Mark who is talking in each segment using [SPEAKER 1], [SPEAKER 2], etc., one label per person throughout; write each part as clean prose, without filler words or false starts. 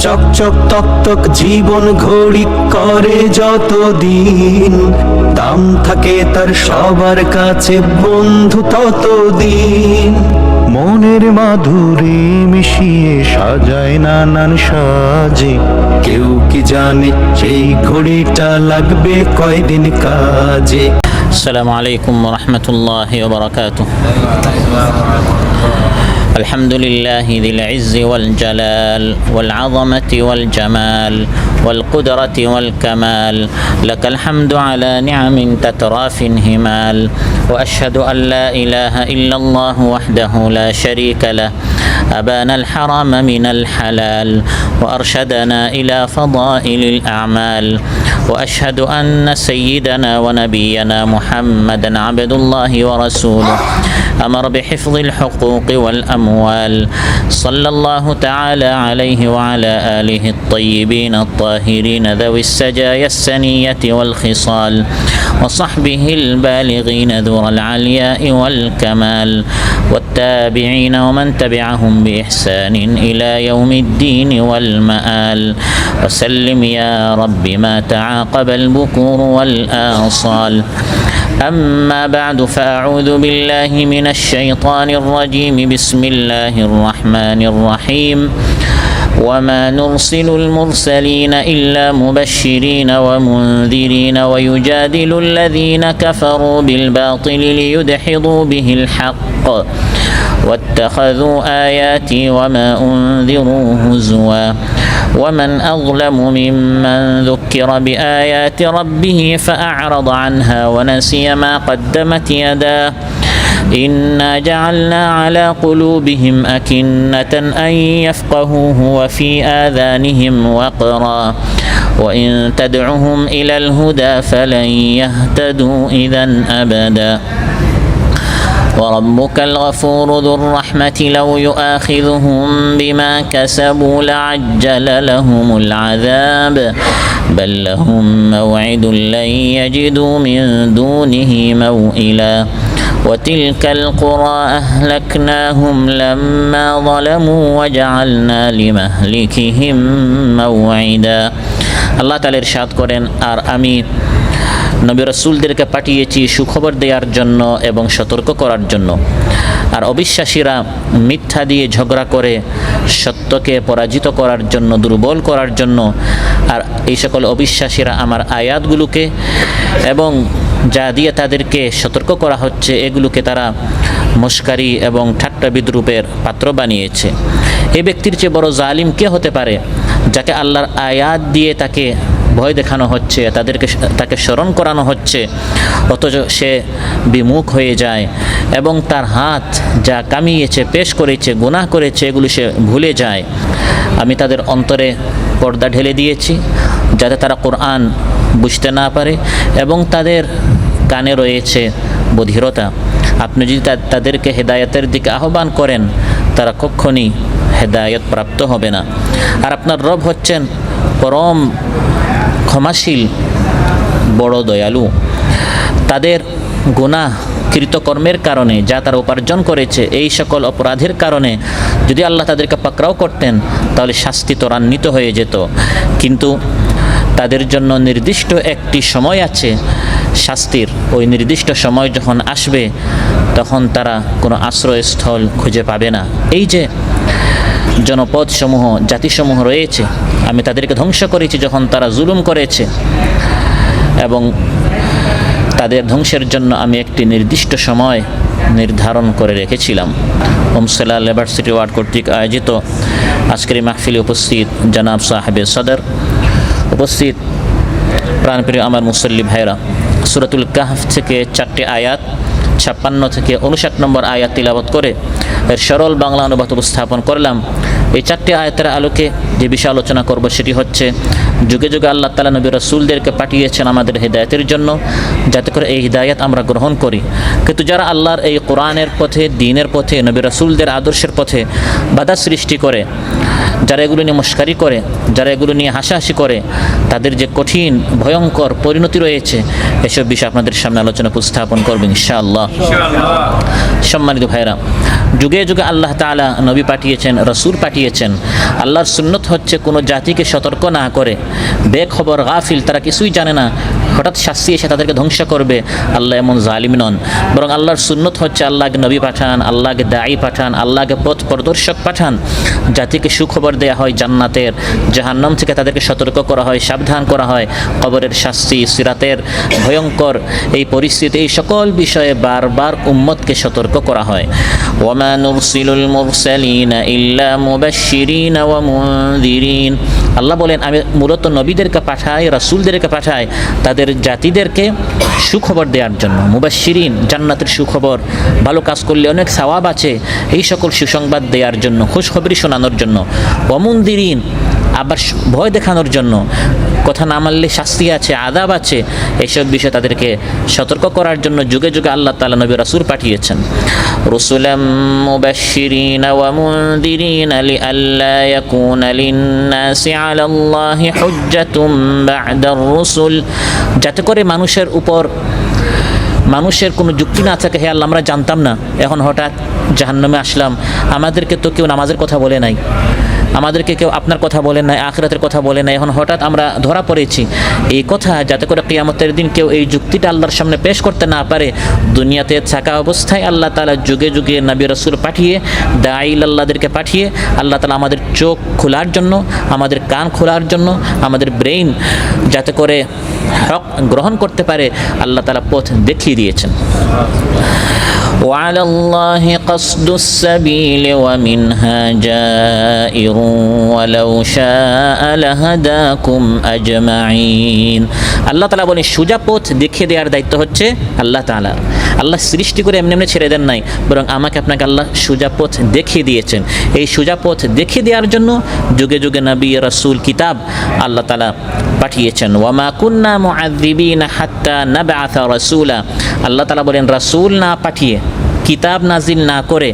[SPEAKER 1] চকচক তকতক জীবন ঘড়ি করে যতদিন, দাম থাকে তার সবার কাছে বন্ধু ততদিন। মনের মাধুরী মিশিয়ে সাজায় নানান সাজে, কেউ কি জানে সেই ঘড়িটা লাগবে কয়দিন কাজে।
[SPEAKER 2] السلام عليكم ورحمة الله وبركاته. الحمد لله ذي العز والجلال والعظمة والجمال والقدرة والكمال، لك الحمد على نعم تترى في انهمال، وأشهد أن لا إله إلا الله وحده لا شريك له، أبان الحرام من الحلال وأرشدنا إلى فضائل الأعمال، وأشهد أن سيدنا ونبينا محمدا عبد الله ورسوله، أمر بحفظ الحقوق والأموال، صلى الله تعالى عليه وعلى آله الطيبين الطاهرين ذوي السجايا السنية والخصال، وصحبه البالغين ذو العلياء والكمال، والتابعين ومن تبعهم بإحسان إلى يوم الدين والمآل، وسلم يا رب ما تعاقب البكور والآصال. أما بعد، فأعوذ بالله من الشيطان الرجيم، بسم الله الرحمن الرحيم. وما نرسل المرسلين إلا مبشرين ومنذرين ويجادل الذين كفروا بالباطل ليدحضوا به الحق واتخذوا آياتي وما أنذروا هزوا، ومن أظلم ممن ذكر بآيات ربه فأعرض عنها ونسي ما قدمت يداه، إنا جعلنا على قلوبهم أكنة أن يفقهوه وفي آذانهم وقرا وإن تدعهم إلى الهدى فلن يهتدوا إذا أبدا، وربك الغفور ذو الرحمة لو يؤاخذهم بما كسبوا لعجل لهم العذاب بل لهم موعد لن يجدوا من دونه موئلا، وتلك القرى أهلكناهم لما ظلموا وجعلنا لمهلكهم موعدا। আল্লাহ তাআলা ইরশাদ করেন, আর আমি নবী রাসূলদেরকে পাঠিয়েছি সুখবর দেওয়ার জন্য এবং সতর্ক করার জন্য, আর অবিশ্বাসীরা মিথ্যা দিয়ে ঝগড়া করে সত্যকে পরাজিত করার জন্য, দুর্বল করার জন্য। আর এই সকল অবিশ্বাসীরা আমার আয়াতগুলোকে এবং যা দিয়ে তাদেরকে সতর্ক করা হচ্ছে এগুলোকে তারা মস্কারি এবং ঠাট্টা বিদ্রূপের পাত্র বানিয়েছে। এই ব্যক্তির চেয়ে বড় জালিম কে হতে পারে, যাকে আল্লাহর আয়াত দিয়ে তাকে ভয় দেখানো হচ্ছে, তাকে স্মরণ করানো হচ্ছে, অথচ সে বিমুখ হয়ে যায় এবং তার হাত যা কামিয়েছে, পেশ করেছে, গুনাহ করেছে, এগুলি সে ভুলে যায়। আমি তাদের অন্তরে পর্দা ঢেলে দিয়েছি যাতে তারা কোরআন বুঝতে না পারে, এবং তাদের কানে রয়েছে বধিরতা। আপনি যদি তাদেরকে হেদায়েতের দিকে আহ্বান করেন, তারা কখনই হেদায়েত প্রাপ্ত হবে না। আর আপনার রব হচ্ছেন পরম ক্ষমাশীল, বড় দয়ালু। তাদের গুনাহ কৃতকর্মের কারণে যা তারা উপার্জন করেছে, এই সকল অপরাধের কারণে যদি আল্লাহ তাদেরকে পাকড়াও করতেন তাহলে শাস্তি ত্বরান্বিত হয়ে যেত। কিন্তু তাদের জন্য নির্দিষ্ট একটি সময় আছে শাস্তির। ওই নির্দিষ্ট সময় যখন আসবে তখন তারা কোনো আশ্রয়স্থল খুঁজে পাবে না। এই যে জনপদসমূহ, জাতিসমূহ রয়েছে, আমি তাদেরকে ধ্বংস করেছি যখন তারা জুলুম করেছে, এবং তাদের ধ্বংসের জন্য আমি একটি নির্দিষ্ট সময় নির্ধারণ করে রেখেছিলাম। ওমসলা ইউনিভার্সিটি ওয়ার্ড কর্তৃক আয়োজিত আজকের মাহফিলে উপস্থিত জনাব সাহেবে সদর, উপস্থিত প্রাণপ্রিয় আমার মুসল্লি ভাইরা, সূরাতুল কাহফ থেকে 4টি আয়াত 56 থেকে 59 নম্বর আয়াত তিলাওয়াত করে এর সরল বাংলা অনুবাদ উপস্থাপন করলাম। এই 4টি আয়াতের আলোকে যে বিষয় আলোচনা করব সেটি হচ্ছে, যুগে যুগে আল্লাহ তাআলা নবী রাসূলদেরকে পাঠিয়েছেন আমাদের হেদায়েতের জন্য, যাতে করে এই হিদায়াত আমরা গ্রহণ করি। কিন্তু যারা আল্লাহর এই কোরআনের পথে, দ্বীনের পথে, নবী রাসূলদের আদর্শের পথে বাধা সৃষ্টি করে যারা এগুলো নিয়ে মস্কারি করে, যারা এগুলো নিয়ে হাসাহাসি করে, তাদের যে কঠিন ভয়ঙ্কর পরিণতি রয়েছে, এসব বিষয় আপনাদের সামনে আলোচনা উপস্থাপন করবেন ইনশাআল্লাহ। সম্মানিত ভাইরা, যুগে যুগে আল্লাহ তাআলা নবী পাঠিয়েছেন, রাসূল পাঠিয়েছেন। আল্লাহর সুন্নত হচ্ছে কোনো জাতিকে সতর্ক না করে, বেখবর গাফিল, তারা কিছুই জানে না, হঠাৎ শাস্তি এসে তাদেরকে ধ্বংস করবে, আল্লাহ এমন জালিম নন। বরং আল্লাহর সুন্নত হচ্ছে আল্লাহকে নবী পাঠান, আল্লাহকে দায়ী পাঠান, আল্লাহকে পথ প্রদর্শক পাঠান, জাতিকে সুখবর দেয়া হয় জান্নাতের, জাহান্নাম থেকে তাদেরকে সতর্ক করা হয়, সাবধান করা হয়, কবরের শাস্তি, সিরাতের ভয়ঙ্কর এই পরিস্থিতি, এই সকল বিষয়ে বারবার উম্মতকে সতর্ক করা হয়। ওয়ামা নুরসিলুল মুরসালিনা ইল্লা মুবাশশিরিনা ওয়া মুনযিরিন। আল্লাহ বলেন, আমি মূলত নবীদেরকে পাঠাই, রাসূলদেরকে পাঠাই তাদের জাতিদেরকে সুখবর দেওয়ার জন্য। মুবাশশিরিন, জান্নাতের সুখবর, ভালো কাজ করলে অনেক সওয়াব আছে, এই সকল সুসংবাদ দেওয়ার জন্য, খুশখবরি শোনানোর জন্য। ওয়া মুনযিরিন, আবার ভয় দেখানোর জন্য, কথা না মানলে শাস্তি আছে, আযাব আছে, এইসব বিষয়ে তাদেরকে সতর্ক করার জন্য যুগে যুগে আল্লাহ তাআলা নবী রাসূল পাঠিয়েছেন। রুসুলাম মুবাশশিরিনা ওয়া মুনযিরিনা লিআল্লা ইয়াকুনা লিন-নাসি আলাল্লাহি হুজ্জাতুম বা'দার রুসুল, যাতে করে মানুষের কোনো যুক্তি না থাকে, হে আল্লাহ আমরা জানতাম না, এখন হঠাৎ জাহান্নামে আসলাম, আমাদেরকে তো কেউ নামাজের কথা বলে নাই, আমাদেরকে কেউ আপনার কথা বলেন নাই, আখিরাতের কথা বলে নাই, এখন হঠাৎ আমরা ধরা পড়েছি, এই কথা যাতে করে কিয়ামতের দিন কেউ এই যুক্তিটা আল্লাহর সামনে পেশ করতে না পারে, দুনিয়াতে থাকা অবস্থায় আল্লাহ তাআলা যুগে যুগে নবী রাসূল পাঠিয়ে, দাঈ আল্লাহদেরকে পাঠিয়ে আল্লাহ তাআলা আমাদের চোখ খোলার জন্য, আমাদের কান খোলার জন্য, আমাদের ব্রেইন যাতে করে হক গ্রহণ করতে পারে, আল্লাহ তাআলা পথ দেখিয়ে দিয়েছেন। وعلى الله قصد السبيل ومنها جائر ولو شاء لهداكم أجمعين। আল্লাহ তাআলা বলেন, সোজা পথ দেখিয়ে দেওয়ার দায়িত্ব হচ্ছে আল্লাহ তাআলার। আল্লাহ সৃষ্টি করে এমনি এমনি ছেড়ে দেন নাই, বরং আমাকে আপনাকে আল্লাহ সোজা পথ দেখিয়ে দিয়েছেন। এই সোজা পথ দেখিয়ে দেওয়ার জন্য যুগে যুগে নবী, রাসূল, কিতাব আল্লাহ তাআলা পাঠিয়েছেন। ওয়ামা কুন্না মুআযযিবিনা হাত্তা নাবআসা রাসূলা। আল্লাহ তাআলা বলেন, রাসূল না পাঠিয়ে, কিতাব নাজিল না করে,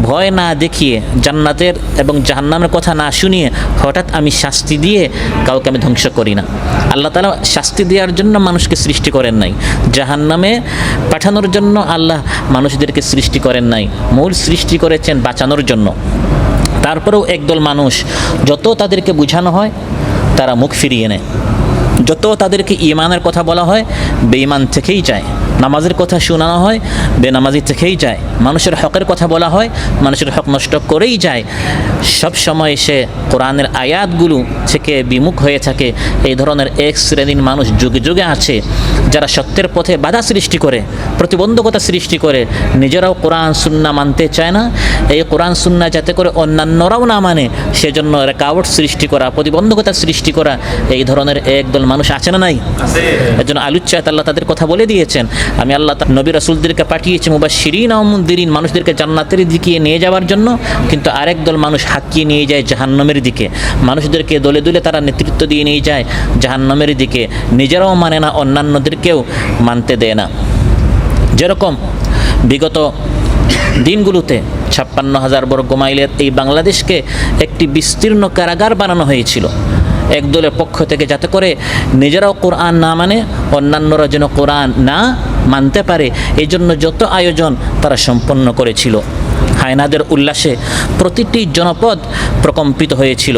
[SPEAKER 2] ভয় না দেখিয়ে, জান্নাতের এবং জাহান্নামের কথা না শুনিয়ে হঠাৎ আমি শাস্তি দিয়ে কাউকে আমি ধ্বংস করি না। আল্লাহ তাআলা শাস্তি দেওয়ার জন্য মানুষকে সৃষ্টি করেন নাই, জাহান্নামে পাঠানোর জন্য আল্লাহ মানুষদেরকে সৃষ্টি করেন নাই, মূল সৃষ্টি করেছেন বাঁচানোর জন্য। তারপরেও একদল মানুষ, যত তাদেরকে বোঝানো হয় তারা মুখ ফিরিয়ে নেয়, যত তাদেরকে ঈমানের কথা বলা হয় বেঈমান থেকেই যায়, নামাজের কথা শোনানো হয় বেনামাজি থেকেই যায়, মানুষের হকের কথা বলা হয় মানুষের হক নষ্ট করেই যায়। সব সময় সে কোরআনের আয়াতগুলো থেকে বিমুখ হয়ে থাকে। এই ধরনের এক শ্রেণীর মানুষ যুগে যুগে আছে, যারা সত্যের পথে বাধা সৃষ্টি করে, প্রতিবন্ধকতা সৃষ্টি করে, নিজেরাও কোরআন সুন্নাহ মানতে চায় না। এই কোরআন সুন্নাহ যাতে করে অন্যান্যরাও না মানে, সেজন্য রেকাওয়াট সৃষ্টি করা, প্রতিবন্ধকতা সৃষ্টি করা, এই ধরনের একদল মানুষ আছে না নাই? এজন্য আলুচ্চায়াত আল্লাহ তাদের কথা বলে দিয়েছেন, আমি আল্লাহ নবী রাসূলদেরকে পাঠিয়েছি মুবাশশিরিন ওয়া মুনযিরিন, মানুষদেরকে জান্নাতের দিকে নিয়ে যাওয়ার জন্য, কিন্তু আরেক দল মানুষ হাকিয়ে নিয়ে যায় জাহান্নামের দিকে। মানুষদেরকে দলে দলে তারা নেতৃত্ব দিয়ে নিয়ে যায় জাহান্নামের দিকে, নিজেরাও মানে না, অন্যান্যদেরকেও মানতে দেয় না। যেরকম বিগত দিনগুলোতে 56,000 বর্গ মাইলের এই বাংলাদেশকে একটি বিস্তীর্ণ কারাগার বানানো হয়েছিল একদলের পক্ষ থেকে, যাতে করে নিজেরাও কোরআন না মানে অন্যান্যরা যেন কোরআন না মানতে পারে। এই জন্য যত আয়োজন তারা সম্পন্ন করেছিল। হায়নাদের উল্লাসে প্রতিটি জনপদ প্রকম্পিত হয়েছিল।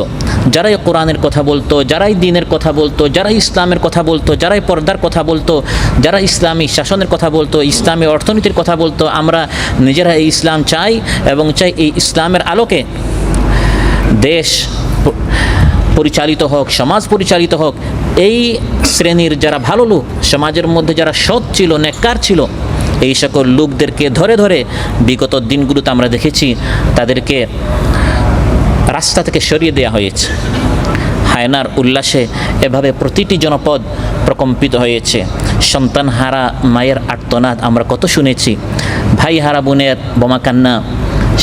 [SPEAKER 2] যারাই কোরআনের কথা বলতো, যারাই দ্বীনের কথা বলতো, যারাই ইসলামের কথা বলতো, যারাই পর্দার কথা বলতো, যারা ইসলামী শাসনের কথা বলতো, ইসলামী অর্থনীতির কথা বলতো, আমরা নিজেরা এই ইসলাম চাই এবং চাই এই ইসলামের আলোকে দেশ পরিচালিত হোক, সমাজ পরিচালিত হোক। এই শ্রেণীর যারা ভালো লোক, সমাজের মধ্যে যারা সৎ ছিল, নেককার ছিল, এই সকল লোকদেরকে ধরে ধরে বিগত দিনগুলোতে আমরা দেখেছি তাদেরকে রাস্তা থেকে সরিয়ে দেওয়া হয়েছে। হায়নার উল্লাসে এভাবে প্রতিটি জনপদ প্রকম্পিত হয়েছে। সন্তান হারা মায়ের আর্তনাদ আমরা কত শুনেছি, ভাই হারা বোনের বোমাকান্না,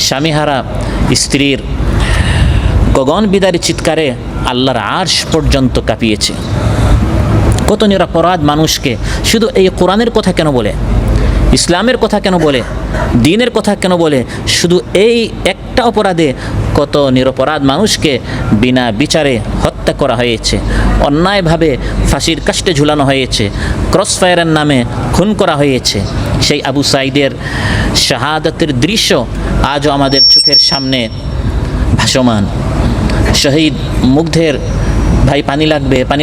[SPEAKER 2] স্বামী হারা স্ত্রীর গগন বিদারী চিৎকারে আল্লাহর আরশ পর্যন্ত কাঁপিয়েছে। কত নিরপরাধ মানুষকে শুধু এই কোরআনের কথা কেন বলে, ইসলামের কথা কেন বলে, দ্বীনের কথা কেন বলে, শুধু এই একটা অপরাধে কত নিরপরাধ মানুষকে বিনা বিচারে হত্যা করা হয়েছে, অন্যায়ভাবে ফাঁসির কাস্টে ঝুলানো হয়েছে, ক্রসফায়ারের নামে খুন করা হয়েছে। সেই আবু সাঈদের শাহাদাতের দৃশ্য আজও আমাদের চোখের সামনে ভাসমান। শহীদ মুগ্ধের ভাই পানি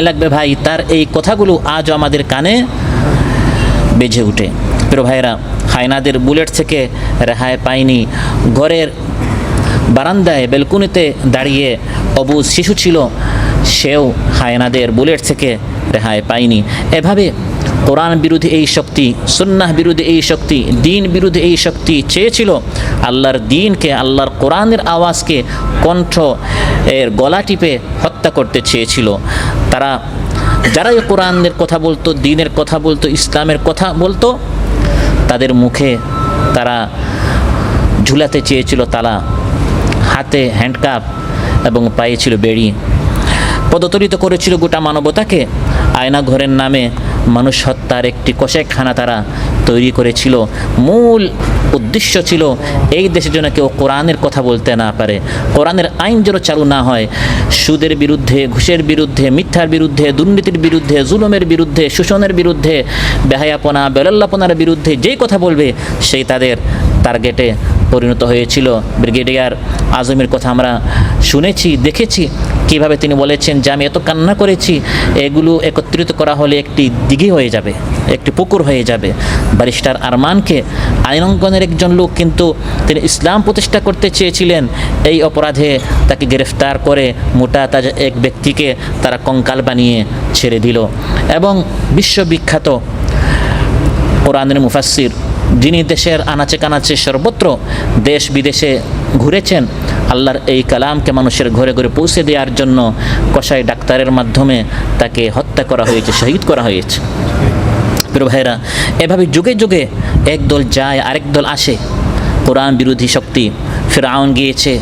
[SPEAKER 2] লাগবে ভাই, তার এই কথাগুলো আজও আমাদের কানে বেজে ওঠে। প্রিয় ভাইরা, হায়নাদের বুলেট থেকে রেহাই পায়নি। ঘরের বারান্দায় বেলকুনিতে দাঁড়িয়ে অবুঝ শিশু ছিল, সেও হায়নাদের বুলেট থেকে রেহাই পায়নি। এভাবে কোরআন বিরোধী এই শক্তি, সুন্নাহ বিরোধী এই শক্তি, দিন বিরোধী এই শক্তি চেয়েছিল আল্লাহর দিনকে, আল্লাহর কোরআনের আওয়াজকে কণ্ঠ এর গলা টিপে হত্যা করতে চেয়েছিল। তারা যারা এই কোরআনের কথা বলতো, দিনের কথা বলতো, ইসলামের কথা বলতো, তাদের মুখে তারা ঝুলাতে চেয়েছিল তালা, হাতে হ্যান্ডকাপ এবং পায়ে ছিল বেড়ি। পদতলিত করেছিল গোটা মানবতাকে। আয়না ঘরের নামে মানুষ হত্যার একটি কষাইখানা তারা তৈরি করেছিল। মূল উদ্দেশ্য ছিল এই দেশের জন্য কেউ কোরআনের কথা বলতে না পারে, কোরআনের আইন যেন চালু না হয়। সুদের বিরুদ্ধে, ঘুষের বিরুদ্ধে, মিথ্যার বিরুদ্ধে, দুর্নীতির বিরুদ্ধে, জুলুমের বিরুদ্ধে, শোষণের বিরুদ্ধে, বেহায়াপনা, বেলাল্লাপনার বিরুদ্ধে যেই কথা বলবে সেই তাদের টার্গেটে পরিণত হয়েছিল। ব্রিগেডিয়ার আজমের কথা আমরা শুনেছি, দেখেছি কিভাবে তিনি বলেছেন যে আমি এত কান্না করেছি, এগুলো একত্রিত করা হলে একটি দিঘি হয়ে যাবে, একটি পুকুর হয়ে যাবে। ব্যারিস্টার আরমানকে আইনঙ্গনের একজন লোক, কিন্তু তিনি ইসলাম প্রতিষ্ঠা করতে চেয়েছিলেন, এই অপরাধে তাকে গ্রেফতার করে মোটা তাজা এক ব্যক্তিকে তারা কঙ্কাল বানিয়ে ছেড়ে দিল। এবং বিশ্ববিখ্যাত কোরআনের মুফাসসির, যিনি দেশের আনাচে কানাচে সর্বত্র দেশ বিদেশে ঘুরেছেন, আল্লাহর এই কালামকে মানুষের ঘরে ঘরে পৌঁছে দেওয়ার জন্য কসাই ডাক্তারের মাধ্যমে তাকে হত্যা করা হয়েছে, শহীদ করা হয়েছে। প্রিয় ভাইরা, এভাবে যুগে যুগে একদল যায় আরেক দল আসে। কোরআন বিরোধী শক্তি, ফিরআউন গিয়েছে,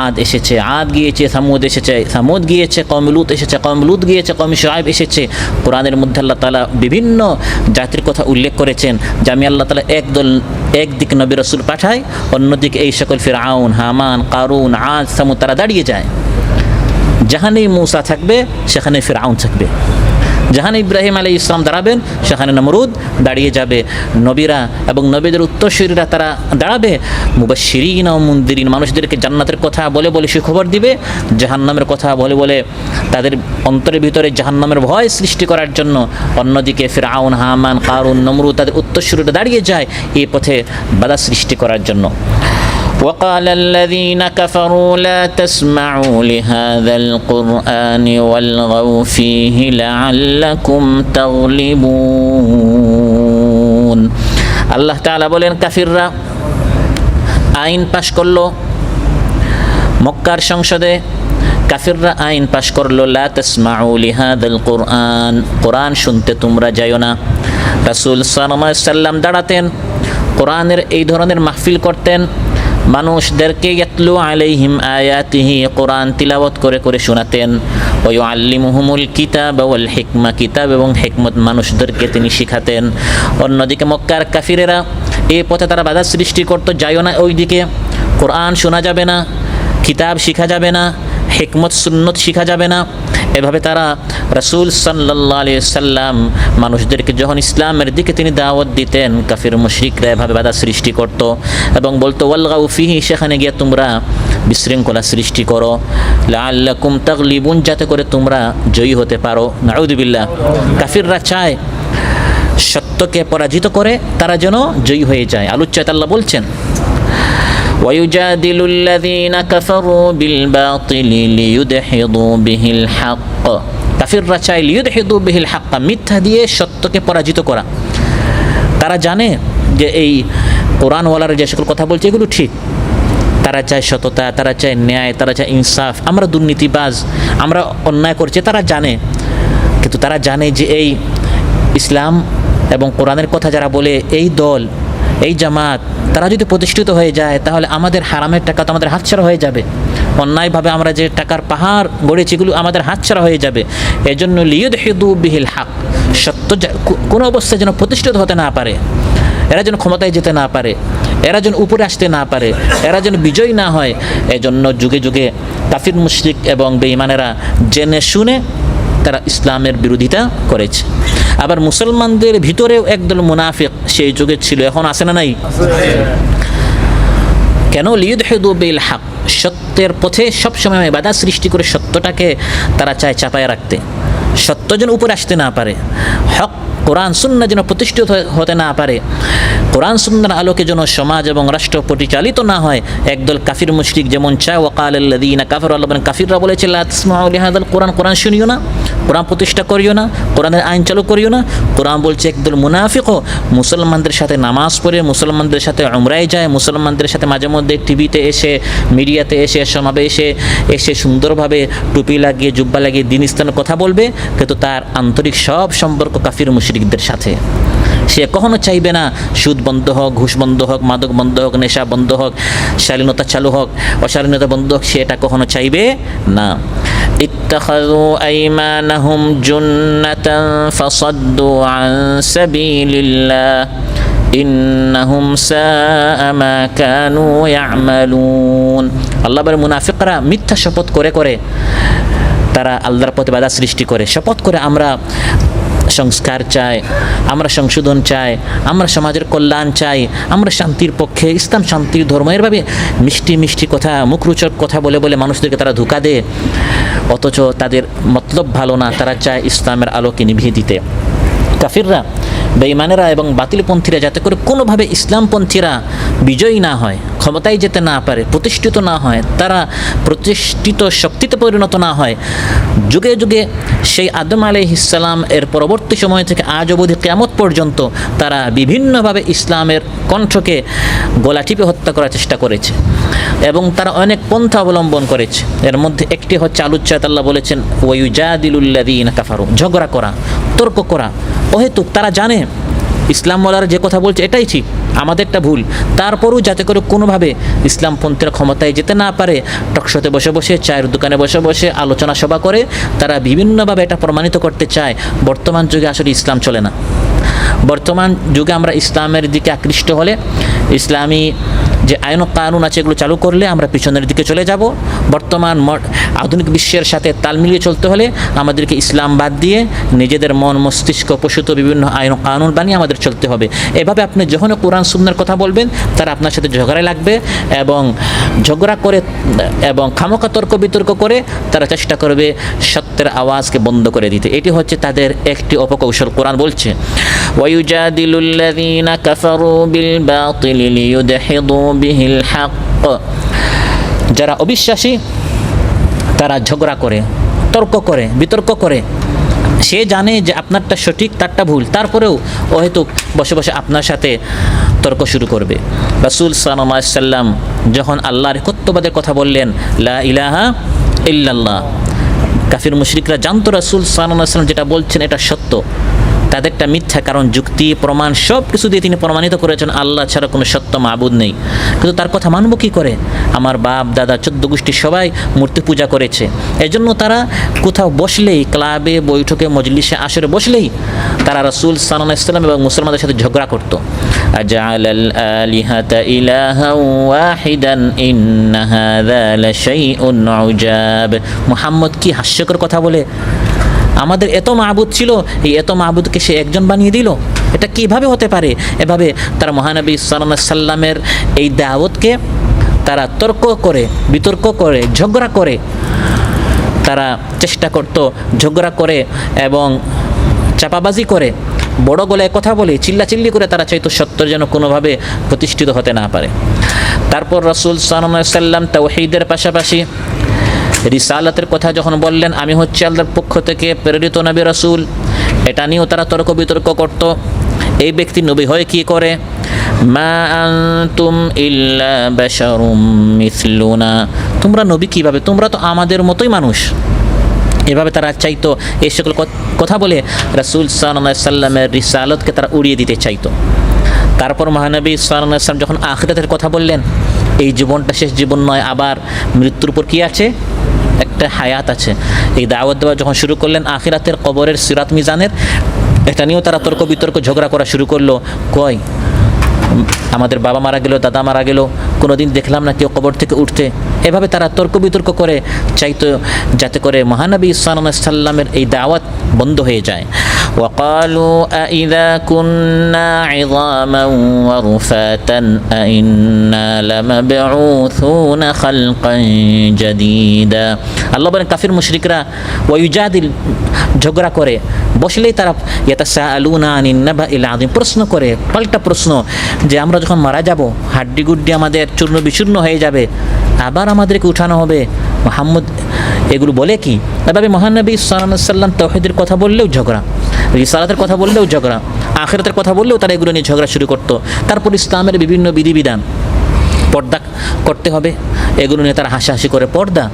[SPEAKER 2] আদ এসেছে, আদ গিয়েছে, সামুদ এসেছে, সামুদ গিয়েছে, কওম লূত এসেছে, কওম লূত গিয়েছে, কওম শুআয়ব এসেছে। কোরআনের মধ্যে আল্লাহ তাআলা বিভিন্ন জাতির কথা উল্লেখ করেছেন যে আমি আল্লাহ তাআলা একদিক নবী রাসূল পাঠাই, অন্যদিকে এই সকল ফিরআউন, হামান, কারুন, আদ, সামুদ তারা দাঁড়িয়ে যায়। যেখানেই মূসা থাকবে সেখানে ফিরআউন থাকবে, যেখানে ইব্রাহিম আলাইহিস সালাম দাঁড়াবেন সেখানে নমরুদ দাঁড়িয়ে যাবে। নবীরা এবং নবীদের উত্তরসূরিরা তারা দাঁড়াবে, মুবাশশিরিন ও মুনদিরিন, মানুষদেরকে জান্নাতের কথা বলে বলে সুখবর দিবে, জাহান্নামের কথা বলে বলে তাদের অন্তরের ভিতরে জাহান্নামের ভয় সৃষ্টি করার জন্য। অন্যদিকে ফিরআউন, হামান, কারুন, নমরুদ তাদের উত্তরসূরিরা দাঁড়িয়ে যায় এই পথে বাধা সৃষ্টি করার জন্য। وقال الذين كفروا لا تسمعوا لهذا القرآن والغوا فيه لعلكم تغلبون। আল্লাহ তাআলা বলেন, কাফিররা আইন পাশ করলো মক্কার সংসদে, কাফিররা আইন পাশ করলো লা তাসমাউ লিহাদাল কুরআন, কোরআন শুনতে তোমরা যাইও না। রাসূল সাল্লাল্লাহু আলাইহি সাল্লাম দাঁড়াতেন, কোরআনের এই ধরনের মাহফিল করতেন, মানুষদেরকে ইয়াতলু আলাইহিম আয়াতিহি, কোরআন তিলাওয়াত করে করে শোনাতেন। ওয়া ইউআল্লিমুহুমুল কিতাব ওয়াল হিকমা, কিতাব এবং হিকমত মানুষদেরকে তিনি শিখাতেন। অন্যদিকে মক্কার কাফিরেরা এই পথে তারা বাধা সৃষ্টি করত, যাইও না ওই দিকে, কোরআন শোনা যাবে না, কিতাব শিখা যাবে না, হিকমত সুন্নত শিখা যাবে না। এভাবে তারা রাসূল সাল্লাল্লাহু আলাইহি সাল্লাম মানুষদেরকে যখন ইসলামের দিকে তিনি দাওয়াত দিতেন, কাফির মুশরিকরা এভাবে বাধা সৃষ্টি করত এবং বলতো ওয়ালগাউ ফিহি, সেখানে গিয়ে তোমরা বিশৃঙ্খলা সৃষ্টি করো, লাআল্লাকুম তাগলিবুন, যাতে করে তোমরা জয়ী হতে পারো। নাউযুবিল্লাহ। কাফিররা চায় সত্যকে পরাজিত করে তারা যেন জয়ী হয়ে যায়। আলোচ্যাত আল্লাহ বলছেন, ويجادل الذين كفروا بالباطل ليدحضوا به الحق, কাফিররা চায় লিয়ুদহিদু বিহিল হাক্কা, মিথ্যা দিয়ে সত্যকে পরাজিত করা। তারা জানে যে এই কোরআনওয়ালারা যে সকল কথা বলছে এগুলো ঠিক, তারা চায় সততা, তারা চায় ন্যায়, তারা চায় ইনসাফ। আমরা দুর্নীতিবাজ, আমরা অন্যায় করছি তারা জানে, কিন্তু তারা জানে যে এই ইসলাম এবং কোরআনের কথা যারা বলে এই দল, এই জামাত, তারা যদি প্রতিষ্ঠিত হয়ে যায় তাহলে আমাদের হারামের টাকা তো আমাদের হাতছাড়া হয়ে যাবে, অন্যায়ভাবে আমরা যে টাকার পাহাড় গড়েছি এগুলো আমাদের হাতছাড়া হয়ে যাবে। এজন্য লিয়ুদহিদু বিহিল হক, সত্য কোনো অবস্থায় যেন প্রতিষ্ঠিত হতে না পারে, এরা যেন ক্ষমতায় যেতে না পারে, এরা যেন উপরে আসতে না পারে, এরা যেন বিজয়ী না হয়, এজন্য যুগে যুগে কাফির মুশরিক এবং বেঈমানেরা জেনে শুনে তারা ইসলামের বিরোধিতা করেছে। আবার মুসলমানদের ভিতরেও একদল মুনাফিক সেই যুগে ছিল, এখন আছে না নাই? কেন? লিইউদহিদু বিল হক, সত্যের পথে সবসময় বাধা সৃষ্টি করে সত্যটাকে তারা চায় চাপায় রাখতে, সত্য যেন উপরে আসতে না পারে, হক কোরআন সুন্নাহ যেন প্রতিষ্ঠিত হতে না পারে, কোরআন সুন্নাহর আলোকে যেন সমাজ এবং রাষ্ট্র পরিচালিত না হয়। একদল কাফির মুশরিক যেমন চায়, ওয়াকালাল্লাযীনা কাফারু, আল্লাহ বলেন কাফিররা বলেছে, লা তাসমাউ লিহাযাল কোরআন, কোরআন শুনিও না, কোরআন প্রতিষ্ঠা করিও না, কোরআনের আইন চালু করিও না। কোরআন বলছে একদল মুনাফিকও মুসলমানদের সাথে নামাজ পড়ে, মুসলমানদের সাথে উমরায় যায়, মুসলমানদের সাথে মাঝে মধ্যে টিভিতে এসে, মিডিয়াতে এসে, সমাবেশে এসে সুন্দরভাবে টুপি লাগিয়ে, জুব্বা লাগিয়ে দিন ইসলামের কথা বলবে, কিন্তু তার আন্তরিক সব সম্পর্ক কাফির মুশরিকদের সাথে। সে কখনো চাইবে না সুদ বন্ধ হোক, ঘুষ বন্ধ হোক, মাদক বন্ধ হোক, নেশা বন্ধ হোক, শালীনতা চালু হোক, অশালীনতা বন্ধ হোক, সে এটা কখনো চাইবে না। ইত্তাখাযু আইমানাহুম জুন্নাতান ফাসাদ্দু আন সাবিলিল্লাহ ইন্নাহুম সাআ মা কানু ইয়ামালুন। আল্লাহ বলে মুনাফিকরা মিথ্যা শপথ করে করে তারা আল্লাহর পথে বাধা সৃষ্টি করে, শপথ করে আমরা সংস্কার চাই, আমরা সংশোধন চাই, আমরা সমাজের কল্যাণ চাই, আমরা শান্তির পক্ষে, ইসলাম শান্তির ধর্ম, এরভাবে মিষ্টি মিষ্টি কথা, মুখরোচক কথা বলে বলে মানুষদেরকে তারা ধোঁকা দেয়, অথচ তাদের মতলব ভালো না, তারা চায় ইসলামের আলোকে নিভিয়ে দিতে। কাফিররা, বেঈমানেরা এবং বাতিলপন্থীরা যাতে করে কোনোভাবে ইসলামপন্থীরা বিজয়ী না হয়, ক্ষমতায় যেতে না পারে, প্রতিষ্ঠিত না হয়, তারা প্রতিষ্ঠিত শক্তিতে পরিণত না হয়, যুগে যুগে সেই আদম আলাইহিস সালাম এর পরবর্তী সময় থেকে আজ অবধি কিয়ামত পর্যন্ত তারা বিভিন্নভাবে ইসলামের কণ্ঠকে গলা টিপে হত্যা করার চেষ্টা করেছে এবং তারা অনেক পন্থা অবলম্বন করেছে। এর মধ্যে একটি হচ্ছে আলুচ্চাত, আল্লাহ বলেছেন ওয়ায়ুজাদিলুল্লাযীনা কাফারু, ঝগড়া করা, তর্ক করা অহেতুক। তারা জানে ইসলামওয়ালারা যে কথা বলছে এটাই ঠিক, আমাদেরটা ভুল, তারপরও যাতে করে কোনোভাবে ইসলামপন্থীরা ক্ষমতায় যেতে না পারে, টকশোতে বসে বসে, চায়ের দোকানে বসে বসে আলোচনা সভা করে তারা বিভিন্নভাবে এটা প্রমাণিত করতে চায় বর্তমান যুগে আসলে ইসলাম চলে না। বর্তমান যুগে আমরা ইসলামের দিকে আকৃষ্ট হলে, ইসলামী যে আইন কানুন আছে এগুলো চালু করলে আমরা পিছনের দিকে চলে যাব। বর্তমান আধুনিক বিশ্বের সাথে তাল মিলিয়ে চলতে হলে আমাদেরকে ইসলাম বাদ দিয়ে নিজেদের মন মস্তিষ্ক প্রসূত বিভিন্ন আইন কানুন বানিয়ে আমাদের চলতে হবে। এভাবে আপনি যখন কোরআন সুন্নাহর কথা বলবেন তারা আপনার সাথে ঝগড়ায় লাগবে এবং ঝগড়া করে এবং খামোখা তর্ক বিতর্ক করে তারা চেষ্টা করবে সত্যের আওয়াজকে বন্ধ করে দিতে। এটি হচ্ছে তাদের একটি অপকৌশল। কোরআন বলছে ওয়ায়ুজাদিলুল্লাযীনা কাফারু বিল বাতিলি লিইউদহিদু বিহিল হক, যারা অবিশ্বাসী তারা ঝগড়া করে, তর্ক করে, বিতর্ক করে, সে জানে যে আপনারটা সঠিক তারটা ভুল, তারপরেও অহেতুক বসে বসে আপনার সাথে তর্ক শুরু করবে। রাসূল সাল্লাল্লাহু আলাইহি সাল্লাম যখন আল্লাহর একত্ববাদের কথা বললেন, লা ইলাহা ইল্লাল্লাহ, কাফির মুশরিকরা জানতো রাসূল সাল্লাল্লাহু আলাইহি সাল্লাম যেটা বলছেন এটা সত্য, তাদেরটা মিথ্যা, কারণ যুক্তি প্রমাণ সব কিছু দিয়ে তিনি প্রমাণিত করেছেন আল্লাহ ছাড়া কোনো সত্য মাবুদ নেই। কিন্তু তার কথা মানব কী করে? আমার বাপ দাদা 14 গোষ্ঠী সবাই মূর্তি পূজা করেছে, এজন্য তারা কোথাও বসলেই, ক্লাবে বৈঠকে মজলিসে আসরে বসলেই তারা রাসূল সাল্লাল্লাহু আলাইহি সাল্লাম এবং মুসলমানদের সাথে ঝগড়া করতো। আজআলাল আলিহাতা ইলাহান ওয়াহিদান ইন্না হাযা লাশাইউন উজাব। মুহাম্মদ কি হাস্যকর কথা বলে, আমাদের এত মাবুদ ছিল, এই এত মাবুদকে সে একজন বানিয়ে দিল, এটা কিভাবে হতে পারে? এভাবে তারা মহানবী সাল্লাল্লাহু আলাইহি সাল্লামের এই দাওয়াতকে তারা তর্ক করে, বিতর্ক করে, ঝগড়া করে, তারা চেষ্টা করত ঝগড়া করে এবং চাপাবাজি করে, বড় গলায় কথা বলে, চিল্লাচিল্লি করে তারা চাইতো সত্য যেন কোনোভাবে প্রতিষ্ঠিত হতে না পারে। তারপর রাসূল সাল্লাল্লাহু আলাইহি সাল্লাম তাওহীদের পাশাপাশি রিসালাতের কথা যখন বললেন, আমি হচ্ছে আল্লাহর পক্ষ থেকে প্রেরিত নবী রাসূল, এটা নিয়েও তারা তর্ক বিতর্ক করত। এই ব্যক্তি নবী হয় কি করে? মা আনতুম ইল্লা বাশারুম মিথলুনা, তোমরা নবী কিভাবে? তোমরা তো আমাদের মতোই মানুষ। এভাবে তারা চাইতো, এই সকল কথা বলে রাসূল সাল্লাল্লাহু আলাইহি সাল্লামের রিসালাতকে তারা উড়িয়ে দিতে চাইতো। তারপর মহানবী সাল্লাল্লাহু আলাইহি সাল্লাম যখন আখিরাতের কথা বললেন, এই জীবনটা শেষ জীবন নয়, আবার মৃত্যুর পর কি আছে? একটা হায়াত আছে। এই দাওয়াত দেওয়া যখন শুরু করলেন আখিরাতের, কবরের, সিরাত মিজানের, এটা নিয়েও তারা তর্ক বিতর্ক ঝগড়া করা শুরু করলো। কয় আমাদের বাবা মারা গেল, দাদা মারা গেল, কোনোদিন দেখলাম না কেউ কবর থেকে উঠতে। এভাবে তারা তর্ক বিতর্ক করে চাইতো যাতে করে মহানবী সাল্লাল্লাহু আলাইহি সাল্লামের এই দাওয়াত বন্ধ হয়ে যায়। وقالوا أإذا كنا عظاما ورفاتا أإنا لمبعوثون خلقا جديدا। আল্লাহ বলেন কাফির মুশরিকরা ওয়ায়ুজাদিল ঝগড়া করে, বসলেই তারা ইয়াতাসাআলুনা আনিন নাবাইল আযীম প্রশ্ন করে, পাল্টা প্রশ্ন যে আমরা যখন মারা যাব, হাড্ডি গুড্ডি আমাদের চূর্ণ বিচূর্ণ হয়ে যাবে, আবার আমাদেরকে উঠানো হবে। মুহাম্মদ এগুলো বলে কি? এভাবে মহানবী সাল্লাল্লাহু আলাইহি সাল্লাম তাওহীদের কথা বললেও ঝগড়া, রিসালাতের কথা বললেও ঝগড়া, আখিরাতের কথা বললেও তারা এগুলো নিয়ে ঝগড়া শুরু করতো। তারপর ইসলামের বিভিন্ন বিধিবিধান, পর্দা করতে হবে, এগুলো নিয়ে তারা হাসাহাসি করে। পর্দা,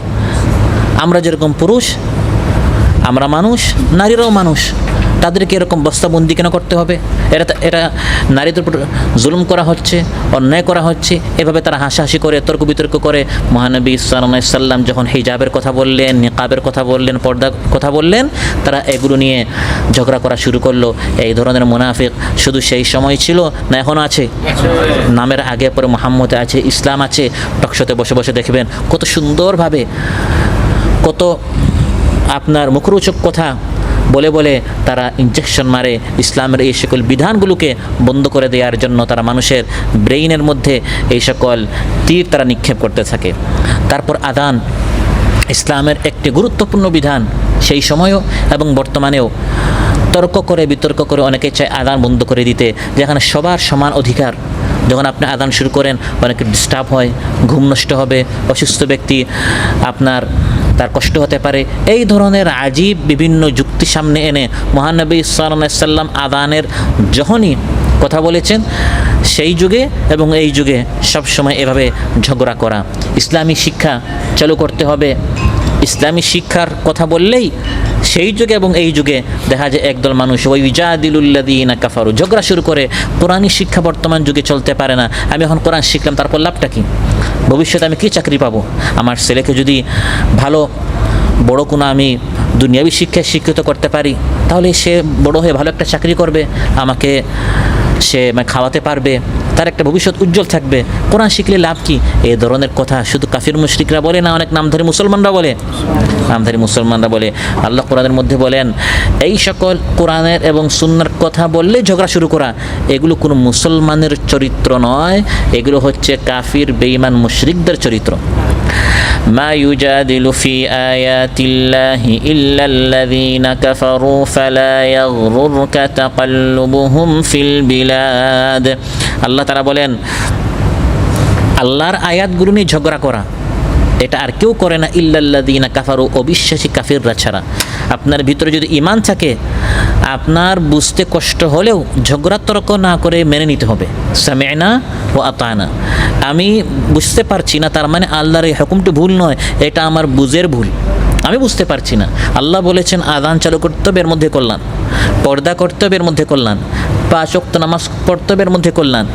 [SPEAKER 2] আমরা যেরকম পুরুষ, আমরা মানুষ, নারীরাও মানুষ, তাদেরকে এরকম বস্তাবন্দি কেন করতে হবে? এটা নারীদের উপর জুলুম করা হচ্ছে, অন্যায় করা হচ্ছে। এভাবে তারা হাসাহাসি করে, তর্ক বিতর্ক করে। মহানবী সাল্লাল্লাহু আলাইহি সাল্লাম যখন হিজাবের কথা বললেন, নিকাবের কথা বললেন, পর্দার কথা বললেন, তারা এগুলো নিয়ে ঝগড়া করা শুরু করলো। এই ধরনের মুনাফিক শুধু সেই সময় ছিল না এখনও আছে? নামের আগে পরে মুহাম্মদ আছে, ইসলাম আছে। টকশোতে বসে বসে দেখবেন কত সুন্দরভাবে, কত আপনার মুখরোচক কথা বলে বলে তারা ইনজেকশন মারে ইসলামের এই সকল বিধানগুলোকে বন্ধ করে দেওয়ার জন্য। তারা মানুষের ব্রেইনের মধ্যে এই সকল তীর তারা নিক্ষেপ করতে থাকে। তারপর আযান, ইসলামের একটি গুরুত্বপূর্ণ বিধান, সেই সময়ও এবং বর্তমানেও তর্ক করে বিতর্ক করে অনেকে চায় আযান বন্ধ করে দিতে, যেখানে সবার সমান অধিকার। যখন আপনি আযান শুরু করেন অনেকে ডিস্টার্ব হয়, ঘুম নষ্ট হবে, অসুস্থ ব্যক্তি আপনার তার কষ্ট হতে পারে। এই ধরনের আজীব বিভিন্ন যুক্তি সামনে এনে মহানবী সাল্লাল্লাহু আলাইহি সাল্লাম আযানের যখনই কথা বলেছেন, সেই যুগে এবং এই যুগে সবসময় এভাবে ঝগড়া করা। ইসলামী শিক্ষা চালু করতে হবে। ইসলামী শিক্ষার কথা বললেই সেই যুগে এবং এই যুগে দেখা যায় একদল মানুষ ওয়াইজাদিলুল্লাযীনা কাফারু ঝগড়া শুরু করে। কোরআনী শিক্ষা বর্তমান যুগে চলতে পারে না। আমি এখন কোরআন শিখলাম, তারপর লাভটা কি? ভবিষ্যতে আমি কী চাকরি পাবো? আমার ছেলেকে যদি ভালো বড় কোনো আমি দুনিয়াবী শিক্ষায় শিক্ষিত করতে পারি, তাহলে সে বড় হয়ে ভালো একটা চাকরি করবে, আমাকে সে খাওয়াতে পারবে, তার একটা ভবিষ্যৎ উজ্জ্বল থাকবে। কোরআন শিখলে লাভ কি? এই ধরনের কথা শুধু কাফির মুশরিকরা বলে না, অনেক নামধারী মুসলমানরা বলে। নামধারী মুসলমানরা বলে। আল্লাহ কোরআনের মধ্যে বলেন, এই সকল কোরআনের এবং সুন্নাহর কথা বললে ঝগড়া শুরু করা, এগুলো কোনো মুসলমানের চরিত্র নয়, এগুলো হচ্ছে কাফির বেঈমান মুশরিকদের চরিত্র। মা ইউজাদিলু ফি আয়াতিল্লাহি ইল্লাল্লাযীনা কাফারু ফালা ইয়াগরুরকা তাকাল্লুবুহুম ফিল বিলাদ। আল্লাহ তাআলা বলেন, আল্লাহর আয়াতগুলো নিয়ে ঝগড়া করা এটা আর কেউ করে না ইল্লাল্লাযীনা কাফারু, অবিশ্বাসী কাফিররা ছাড়া। আপনার ভিতরে যদি ঈমান থাকে, আপনার বুঝতে কষ্ট হলেও ঝগড়া তর্ক না করে মেনে নিতে হবে। সামি'না ওয়া আতা'না, আমি বুঝতে পারছি না তার মানে আল্লাহর এই হুকুমটি ভুল নয়, এটা আমার বুঝের ভুল, আমি বুঝতে পারছি না। আল্লাহ বলেছেন আযান চালু করতে হবে, এর মধ্যে কল্যাণ। পর্দা করতে হবে, এর মধ্যে কল্যাণ। 5 ওয়াক্ত নামাজ পড়তে হবে, এর মধ্যে কল্যাণ।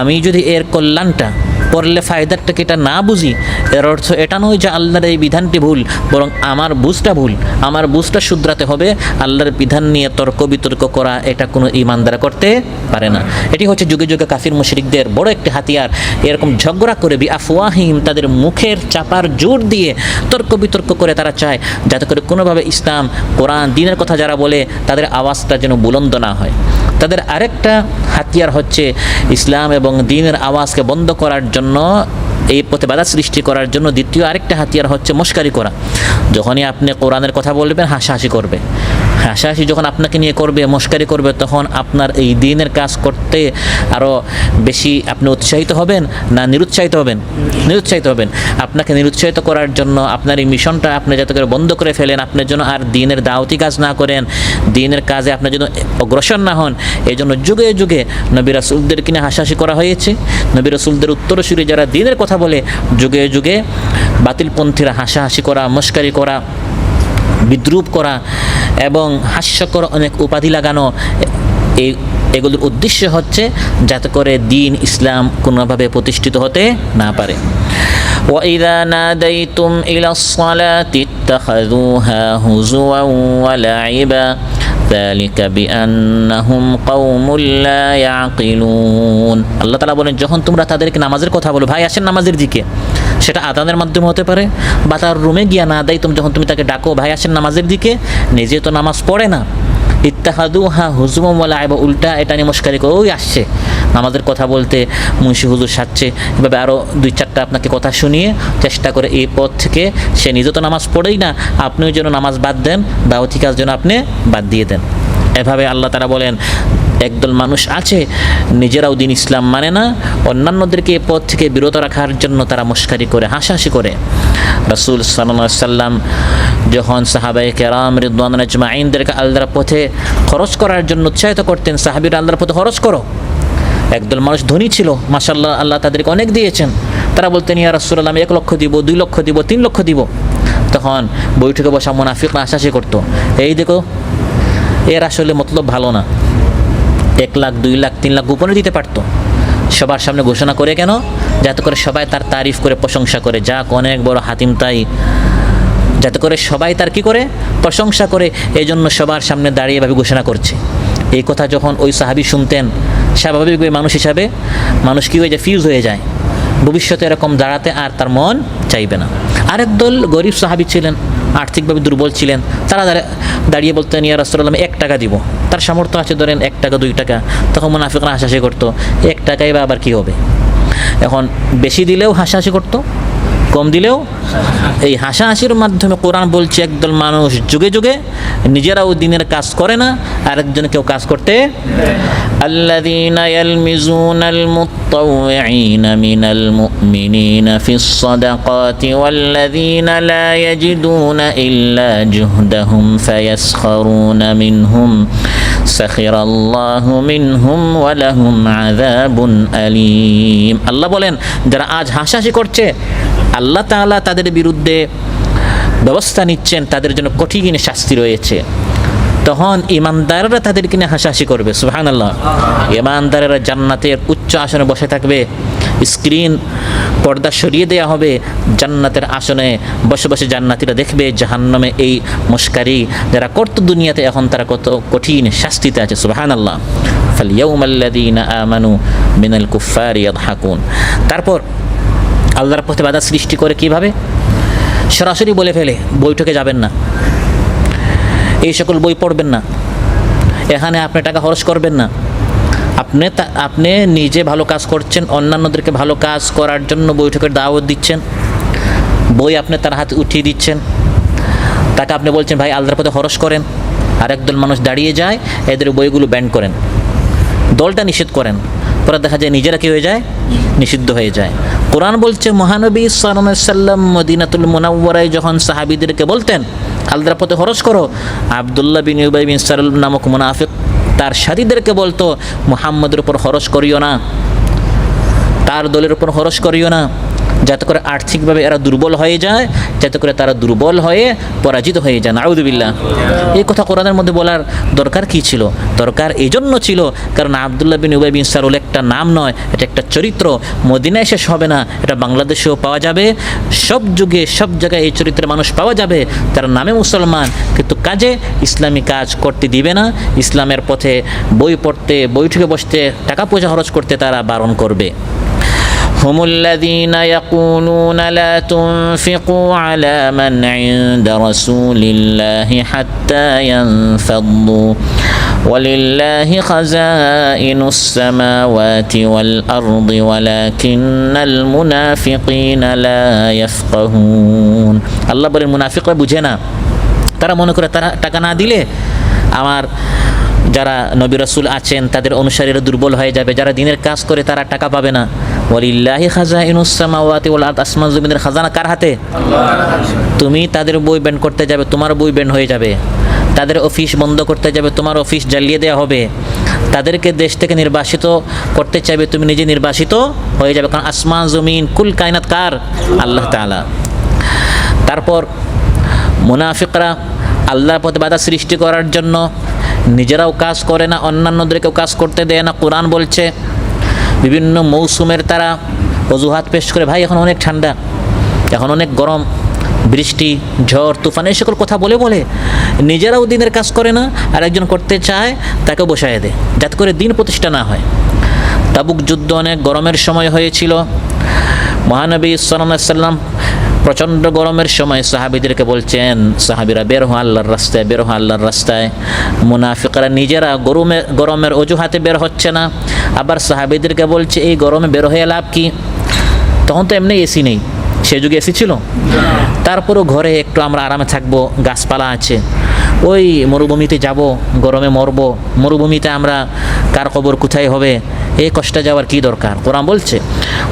[SPEAKER 2] আমি যদি এর কল্যাণটা পড়লে ফায়দাটাকে এটা না বুঝি, এর অর্থ এটা নয় যে আল্লাহর এই বিধানটি ভুল, বরং আমার বুঝটা ভুল, আমার বুঝটা শুধরাতে হবে। আল্লাহর বিধান নিয়ে তর্ক বিতর্ক করা এটা কোনো ঈমানদার করতে পারে না। এটি হচ্ছে যুগে যুগে কাফির মুশরিকদের বড় একটি হাতিয়ার। এরকম ঝগড়া করে বিআফওয়াহিম, তাদের মুখের চাপার জোর দিয়ে তর্ক বিতর্ক করে তারা চায় যাতে করে কোনোভাবে ইসলাম, কোরআন, দ্বীনের কথা যারা বলে তাদের আওয়াজটা যেন বুলন্দ না হয়। তাদের আরেকটা হাতিয়ার হচ্ছে ইসলাম এবং দ্বীনের আওয়াজকে বন্ধ করার জন্য, এই পথে বাধা সৃষ্টি করার জন্য দ্বিতীয় আরেকটা হাতিয়ার হচ্ছে মশকারি করা। যখনই আপনি কোরআনের কথা বলবেন হাসাহাসি করবে, হাসাহাসি যখন আপনাকে নিয়ে করবে, মশকারি করবে, তখন আপনার এই দ্বীনের কাজ করতে আরও বেশি আপনি উৎসাহিত হবেন না নিরুৎসাহিত হবেন? নিরুৎসাহিত হবেন। আপনাকে নিরুৎসাহিত করার জন্য আপনার এই মিশনটা আপনি যাতে করে বন্ধ করে ফেলেন, আপনার জন্য আর দ্বীনের দাওয়াতি কাজ না করেন, দ্বীনের কাজে আপনার জন্য অগ্রসর না হন, এই জন্য যুগে যুগে নবী রাসূলদেরকে নিয়ে হাসাহাসি করা হয়েছে। নবী রাসূলদের উত্তরসূরি যারা দ্বীনের কথা বলে, যুগে যুগে বাতিলপন্থীরা হাসাহাসি করা, মশকারি করা, বিদ্রুপ করা এবং হাস্যকর অনেক উপাধি লাগানো, এগুলোর উদ্দেশ্য হচ্ছে যাতে করে দ্বীন ইসলাম কোনোভাবে প্রতিষ্ঠিত হতে না পারে। وَإِذَا نَادَيْتُمْ إِلَى الصَّلَاةِ اتَّخَذُوهَا هُزُوًا وَلَعِبًا যালিকা বিআন্নাহুম কওমুল লা ইয়াকিলুন। আল্লাহ তাআলা বলেন, যখন তোমরা তাদেরকে নামাজের কথা বলো, ভাই আসেন নামাজের দিকে, সেটা আযানের মাধ্যমে হতে পারে বা তার রুমে গিয়া না দেয়, যখন তুমি তাকে ডাকো ভাই আসেন নামাজের দিকে, নিজে তো নামাজ পড়ে না, ইত্তাখাদুহা হুজুমান ওয়া লাইবা, উল্টা এটা নিয়ে মস্কারি করে, ওই আসছে নামাজের কথা বলতে, মুন্সি হুজুর সাজছে, এভাবে আরও 2-4টা আপনাকে কথা শুনিয়ে চেষ্টা করে এই পথ থেকে, সে নিজে তো নামাজ পড়েই না, আপনিও যেন নামাজ বাদ দেন, দাওয়াতি কাজ যেন আপনি বাদ দিয়ে দেন। এভাবে আল্লাহ তাআলা বলেন, একদল মানুষ আছে নিজেরাও দিন ইসলাম মানে না, অন্যান্যদেরকে এই পথ থেকে বিরত রাখার জন্য তারা মস্কারি করে, হাসাহাসি করে। রাসূল সাল্লাল্লাহু আলাইহি সাল্লাম যখন সাহাবায়ে কেরাম রিদওয়ানুল্লাহি আজমাইনদেরকে আল্লাহর পথে খরচ করার জন্য উৎসাহিত করতেন, সাহাবীরা আল্লাহর পথে খরচ করো। একদল মানুষ ধনী ছিল, মাশাআল্লাহ, আল্লাহ তাদেরকে অনেক দিয়েছেন, তারা বলতেন, ইয়া রাসূলুল্লাহ আমি 1 লক্ষ দিব, 2 লক্ষ দিব, 3 লক্ষ দিব। তখন বৈঠকে বসা মুনাফিকরা হাসাহাসি করতো, এই দেখো এর আসলে মতলব ভালো না, 1 লাখ 2 লাখ 3 লাখ গোপনে দিতে পারতো, সবার সামনে ঘোষণা করে কেন, যাতে করে সবাই তার তারিফ করে, প্রশংসা করে, যাক অনেক বড় হাতিম তাই, যাতে করে সবাই তার কি করে, প্রশংসা করে, এই জন্য সবার সামনে দাঁড়িয়ে এভাবে ঘোষণা করছে। এই কথা যখন ওই সাহাবী শুনতেন, স্বাভাবিকভাবে মানুষ হিসাবে মানুষ কী হয়ে যায়, ফিউজ হয়ে যায়, ভবিষ্যতে এরকম দাঁড়াতে আর তার মন চাইবে না। আরেক দল গরিব সাহাবী ছিলেন, আর্থিকভাবে দুর্বল ছিলেন, তারা দাঁড়িয়ে বলতেন, ইয়া রাসূলুল্লাহ আমি 1 টাকা দিব, তার সামর্থ্য আছে ধরেন 1 টাকা 2 টাকা, তখন মুনাফিকরা হাসাহাসি করতো, 1 টাকাই বা আবার কী হবে। এখন বেশি দিলেও হাসাহাসি করতো, কম দিলেও। এই হাসাহাসির মাধ্যমে কোরআন বলছে, একদল মানুষ যুগে যুগে নিজেরাও দিনের কাজ করে না, আরেকজনকেও কাজ করতে। আল্লাযীনা ইয়ালমিজুনাল মুত্তাওয়িঈনা মিনাল মুমিনিনা ফিস সাদাকাতি ওয়াল্লাযীনা লা ইয়াজিদুনা ইল্লা জুহদাহুম ফায়াসখারুনা মিনহুম সাখিরাল্লাহু মিনহুম ওয়া লাহুম আযাবুন আলীম। আল্লাহ বলেন, যারা আজ হাসাহাসি করছে, আল্লাহ তাআলা তাদের বিরুদ্ধে ব্যবস্থা নিচ্ছেন, তাদের জন্য কঠিন শাস্তি রয়েছে। তখন ইমানদাররা তাদেরকে নিয়ে হাসাহাসি করবে, সুবহানাল্লাহ। ইমানদাররা জান্নাতের উচ্চ আসনে বসে থাকবে, স্ক্রিন পর্দা সরিয়ে দেওয়া হবে, জান্নাতের আসনে বসে বসে জান্নাতীরা দেখবে জাহান্নামে এই মস্কারি যারা করত দুনিয়াতে, এখন তারা কত কঠিন শাস্তিতে আছে, সুবহানাল্লাহ। ফালইয়াউমাল্লাযীনা আমানু মিনাল কুফফারি ইয়াদহাকুন। তারপর আল্লাহর পথে বাধা সৃষ্টি করে কিভাবে, সরাসরি বলে ফেলে বৈঠকে যাবেন না, এই সকল বই পড়বেন না, এখানে আপনি টাকা খরচ করবেন না, আপনি নিজে ভালো কাজ করছেন, অন্যান্যদেরকে ভালো কাজ করার জন্য বৈঠকের দাওয়াত দিচ্ছেন, বই আপনি তার হাতে উঠিয়ে দিচ্ছেন, তাকে আপনি বলছেন ভাই আল্লাহর পথে খরচ করেন, আর একদল মানুষ দাঁড়িয়ে যায়, এদের বইগুলো ব্যান করেন, দলটা নিষেধ করেন, পরে দেখা যায় নিজেরা কি হয়ে যায়, নিষিদ্ধ হয়ে যায়। কোরআন বলছে, মহানবী সাল্লাল্লাহু আলাইহি সাল্লাম মদিনাতুল মুনাওয়ারায় যখন সাহাবীদেরকে বলতেন আল্লাহর পথে খরচ করো, আব্দুল্লাহ বিন উবাই বিন সালুল নামক মুনাফিক তার সাথীদেরকে বলতো, মুহাম্মদের উপর খরচ করিও না, তার দলের উপর খরচ করিও না, যাতে করে আর্থিকভাবে এরা দুর্বল হয়ে যায়, যাতে করে তারা দুর্বল হয়ে পরাজিত হয়ে যায়। নাউযুবিল্লাহ। এই কথা কোরআনের মধ্যে বলার দরকার কি ছিল? দরকার এই জন্য ছিল কারণ আব্দুল্লাহ বিন উবাই বিন সালুল একটা নাম নয়, এটা একটা চরিত্র, মদিনায় শেষ হবে না, এটা বাংলাদেশেও পাওয়া যাবে, সব যুগে সব জায়গায় এই চরিত্রের মানুষ পাওয়া যাবে, তার নামে মুসলমান কিন্তু কাজে ইসলামী কাজ করতে দিবে না, ইসলামের পথে বই পড়তে, বৈঠকে বসতে, টাকা পয়সা খরচ করতে তারা বারণ করবে। هم الذين يقولون لا تنفقوا على من عند رسول الله حتى ينفضوا ولله خزائن السماوات والأرض ولكن المنافقين لا يفقهون। আল্লাহ বলেন মুনাফিকরা বুঝে না, তারা মনে করে তারা টাকা না দিলে আমার যারা নবী রাসূল আছেন তাদের অনুসারীরা দুর্বল হয়ে যাবে, যারা দিনের কাজ করে তারা টাকা পাবে না। ওয়ালিল্লাহি খাজাইনুস সামাওয়াতি ওয়াল আরদ, আসমান জমিনের খাজানা কার হাতে? আল্লাহর। তুমি তাদের বই ব্যান করতে যাবে, তোমার বই ব্যান হয়ে যাবে, তাদের অফিস বন্ধ করতে যাবে, তোমার অফিস জ্বালিয়ে দেওয়া হবে, তাদেরকে দেশ থেকে নির্বাসিত করতে চাইবে, তুমি নিজে নির্বাসিত হয়ে যাবে, কারণ আসমান জমিন কুল কায়নাত কার? আল্লাহ তাআলা। তারপর মুনাফিকরা আল্লাহর পথে বাধা সৃষ্টি করার জন্য নিজেরাও কাজ করে না, অন্যান্যদেরকেও কাজ করতে দেয় না। কোরআন বলছে বিভিন্ন মৌসুমের তারা অজুহাত পেশ করে, ভাই এখন অনেক ঠান্ডা, এখন অনেক গরম, বৃষ্টি, ঝড়, তুফান এই সকল কথা বলে বলে নিজেরাও দিনের কাজ করে না, আর একজন করতে চায় তাকে বসায় দেয়, যাতে করে দিন প্রতিষ্ঠা না হয়। তাবুক যুদ্ধ অনেক গরমের সময় হয়েছিল। মহানবী সাল্লাল্লাহু আলাইহি সাল্লাম প্রচণ্ড গরমের সময় সাহাবীদেরকে বলছেন, সাহাবীরা বের হও আল্লাহর রাস্তায়, বের হও আল্লাহর রাস্তায়। মুনাফিকরা নিজেরা গরমের অজুহাতে বের হচ্ছে না, আবার সাহাবীদেরকে বলছে এই গরমে বের হয়ে লাভ কি? তখন তো এমনি এসি নেই, সে যুগে এসি ছিল? তারপরও ঘরে একটু আমরা আরামে থাকবো, গাছপালা আছে। ওই মরুভূমিতে যাব, গরমে মরবো, মরুভূমিতে আমরা কার কবর কোথায় হবে, এই কষ্টে যাওয়ার কি দরকার? কোরআন বলছে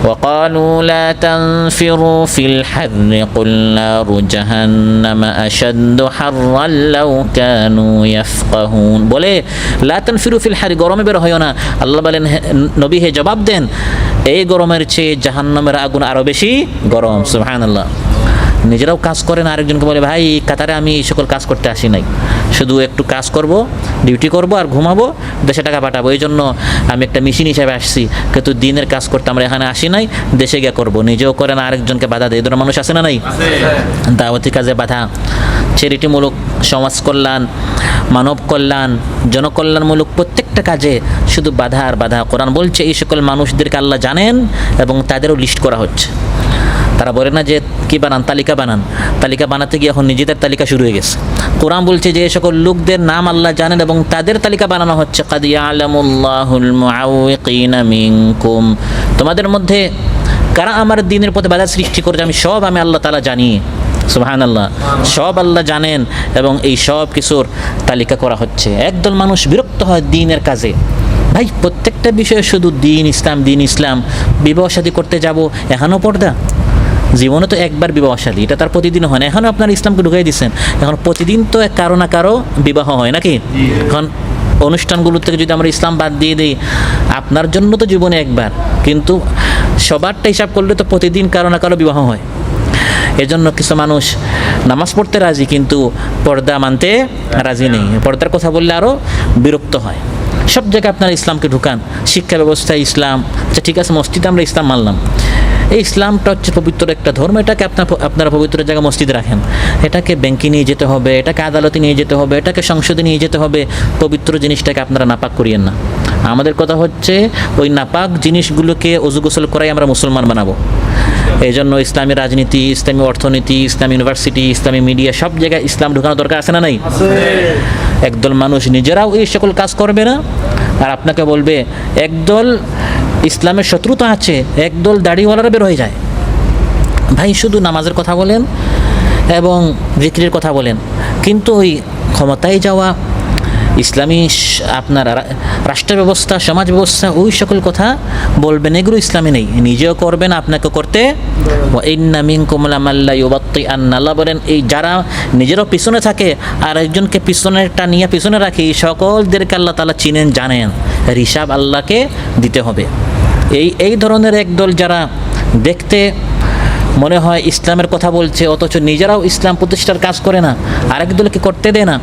[SPEAKER 2] وقالوا لا تنفروا في الحر قل نار جهنم أشد حرا لو كانوا يفقهون। বলে লা তানফিরু ফিল হারি, গরমে বের হয়ো না। আল্লাহ বলেন নবী হে জবাব দেন, এই গরমের চেয়ে জাহান্নামের আগুন আরো বেশি গরম। সুবহানাল্লাহ। নিজেরাও কাজ করেন, আরেকজনকে বলে ভাই কাতারে আমি এই সকল কাজ করতে আসি নাই, শুধু একটু কাজ করব, ডিউটি করব আর ঘুমাবো, দেশে টাকা পাঠাবো, এই জন্য আমি একটা মেশিন হিসাবে আসছি, কিন্তু দিনের কাজ করতে আমরা এখানে আসি নাই, দেশে গিয়ে করব। নিজেও করেন, আরেকজনকে বাধা দেয়। এই ধরনের মানুষ আছে না নাই? দাওয়াতি কাজে বাধা, চ্যারিটিমূলক, সমাজ কল্যাণ, মানব কল্যাণ, জনকল্যাণমূলক প্রত্যেকটা কাজে শুধু বাধা আর বাধা। কোরআন বলছে এই সকল মানুষদেরকে আল্লাহ জানেন এবং তাদেরও লিস্ট করা হচ্ছে। তারা বলে না যে কি বানান, তালিকা বানান, তালিকা বানাতে গিয়ে এখন নিজেদের তালিকা শুরু হয়ে গেছে। কোরআন বলছে যে এই সকল লোকদের নাম আল্লাহ জানেন এবং তাদের তালিকা বানানো হচ্ছে। কাদ ইয়ালামুল্লাহুল মুআউইকিনা মিনকুম, তোমাদের মধ্যে কারা আমার দ্বীনের পথে বাধা সৃষ্টি করেছে আমি আল্লাহ তাআলা জানি। সুবহানাল্লাহ, সব আল্লাহ জানেন এবং এই সব কিছুর তালিকা করা হচ্ছে। একদল মানুষ বিরক্ত হয় দ্বীনের কাজে। ভাই প্রত্যেকটা বিষয়ে শুধু দিন ইসলাম, দিন ইসলাম। বিবাহ শাদী করতে যাব, এখানেও পর্দা। জীবনে তো একবার বিবাহ শাদী, এটা তার প্রতিদিন হয় না। এখনও আপনার ইসলামকে ঢুকাই দিচ্ছেন, এখন প্রতিদিন তো কারো না কারো বিবাহ হয় নাকি? এখন অনুষ্ঠানগুলো থেকে যদি আমরা ইসলাম বাদ দিয়ে দিই, আপনার জন্য তো জীবনে একবার, কিন্তু সবারটা হিসাব করলে তো প্রতিদিন কারো না কারো বিবাহ হয়। এজন্য কিছু মানুষ নামাজ পড়তে রাজি কিন্তু পর্দা মানতে রাজি নেই। পর্দার কথা বললে আরও বিরক্ত হয়। সব জায়গায় আপনারা ইসলামকে ঢুকান, শিক্ষা ব্যবস্থায় ইসলাম। আচ্ছা ঠিক আছে, মসজিদে আমরা ইসলাম মানলাম, এই ইসলামটা হচ্ছে পবিত্র একটা ধর্ম, এটাকে আপনারা পবিত্র জায়গায় মসজিদে রাখেন। এটাকে ব্যাংকে নিয়ে যেতে হবে, এটাকে আদালতে নিয়ে যেতে হবে, এটাকে সংসদে নিয়ে যেতে হবে। পবিত্র জিনিসটাকে আপনারা নাপাক করিয়েন না। আমাদের কথা হচ্ছে ওই নাপাক জিনিসগুলোকে অজু গোসল করাই আমরা মুসলমান বানাবো। এই জন্য ইসলামী রাজনীতি, ইসলামী অর্থনীতি, ইসলামী ইউনিভার্সিটি, ইসলামী মিডিয়া, সব জায়গায় ইসলাম ঢোকানো দরকার আছে না নাই? একদল মানুষ নিজেরাও এই সকল কাজ করবে না, আর আপনাকে বলবে একদল ইসলামের শত্রুতা আছে, একদল দাড়িওয়ালারা বের হয়ে যায়। ভাই শুধু নামাজের কথা বলেন এবং জিকিরের কথা বলেন, কিন্তু ওই ক্ষমতায় যাওয়া, ইসলামী আপনার রাষ্ট্র ব্যবস্থা, সমাজ ব্যবস্থা, ওই সকল কথা বলবেন, এগুলো ইসলামে নেই। নিজেও করবেন, আপনাকে করতে। ইন্না মিনকুম লামাল্লা ইউবাত্তিআন্না, আল্লাহ বলেন এই যারা নিজেরও পিছনে থাকে আর একজনকে পিছনেরটা নিয়ে পিছনে রাখে, এই সকলদেরকে আল্লাহ তাআলা চিনেন, জানেন, এর হিসাব আল্লাহকে দিতে হবে। এই ধরনের একদল যারা দেখতে মনে হয় ইসলামের কথা বলছে অথচ নিজেরাও ইসলাম প্রতিষ্ঠার কাজ করে না, আরেক দলকে করতে দেয় না,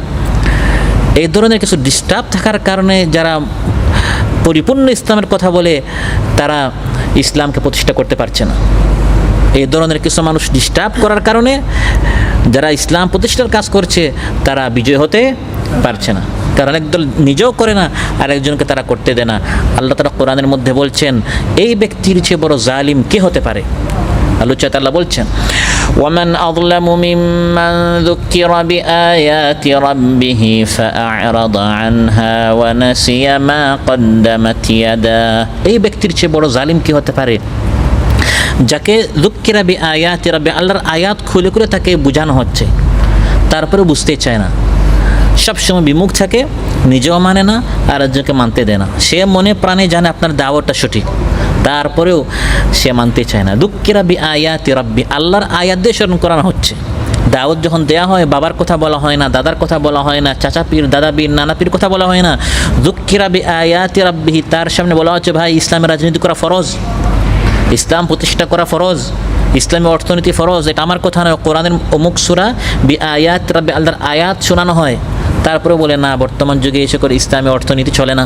[SPEAKER 2] এই ধরনের কিছু ডিস্টার্ব থাকার কারণে যারা পরিপূর্ণ ইসলামের কথা বলে তারা ইসলামকে প্রতিষ্ঠা করতে পারছে না। এই ধরনের কিছু মানুষ ডিস্টার্ব করার কারণে যারা ইসলাম প্রতিষ্ঠার কাজ করছে তারা বিজয় হতে পারছে না, কারণ একদল নিজেও করে না আর একজনকে তারা করতে দেয় না। আল্লাহ তাআলা কোরআনের মধ্যে বলছেন এই ব্যক্তির চেয়ে বড় জালিম কে হতে পারে? আল্লাহ বলছেন ومن أظلم ممن ذكر بآيات ربه فأعرض عنها ونسي ما قدمت يداه। এই ব্যক্তির চেয়ে বড় জালিম কি হতে পারে যাকে যুক্কিরা বিআয়াতি রাব্বি, আল্লাহর আয়াত খুলে খুলে তাকে বোঝানো হচ্ছে, তারপরে বুঝতে চায় না, সবসময় বিমুখ থাকে, নিজেও মানে না আর একজনকে মানতে দেয় না। সে মনে প্রাণে জানে আপনার দাওয়াতটা সঠিক, তারপরেও সে মানতে চায় না। যুক্কিরা বিআয়াতি রাব্বি, আল্লাহর আয়াত দিয়ে স্মরণ করানো হচ্ছে। দাওয়াত যখন দেয়া হয় বাবার কথা বলা হয় না, দাদার কথা বলা হয় না, চাচা পীর, দাদা পীর, নানা পীর কথা বলা হয় না। যুক্কিরা বিআয়াতি রাব্বিহি, তার সামনে বলা হচ্ছে ভাই ইসলামের রাজনীতি করা ফরজ, ইসলাম প্রতিষ্ঠা করা ফরজ, ইসলামী অর্থনীতি ফরজ। এটা আমার কথা নয়, কোরআনের অমুক সূরা বিআয়াত রাব্বি, আল্লাহর আয়াত শোনানো হয়, তারপরে বলে না বর্তমান যুগে এসে করে ইসলামী অর্থনীতি চলে না,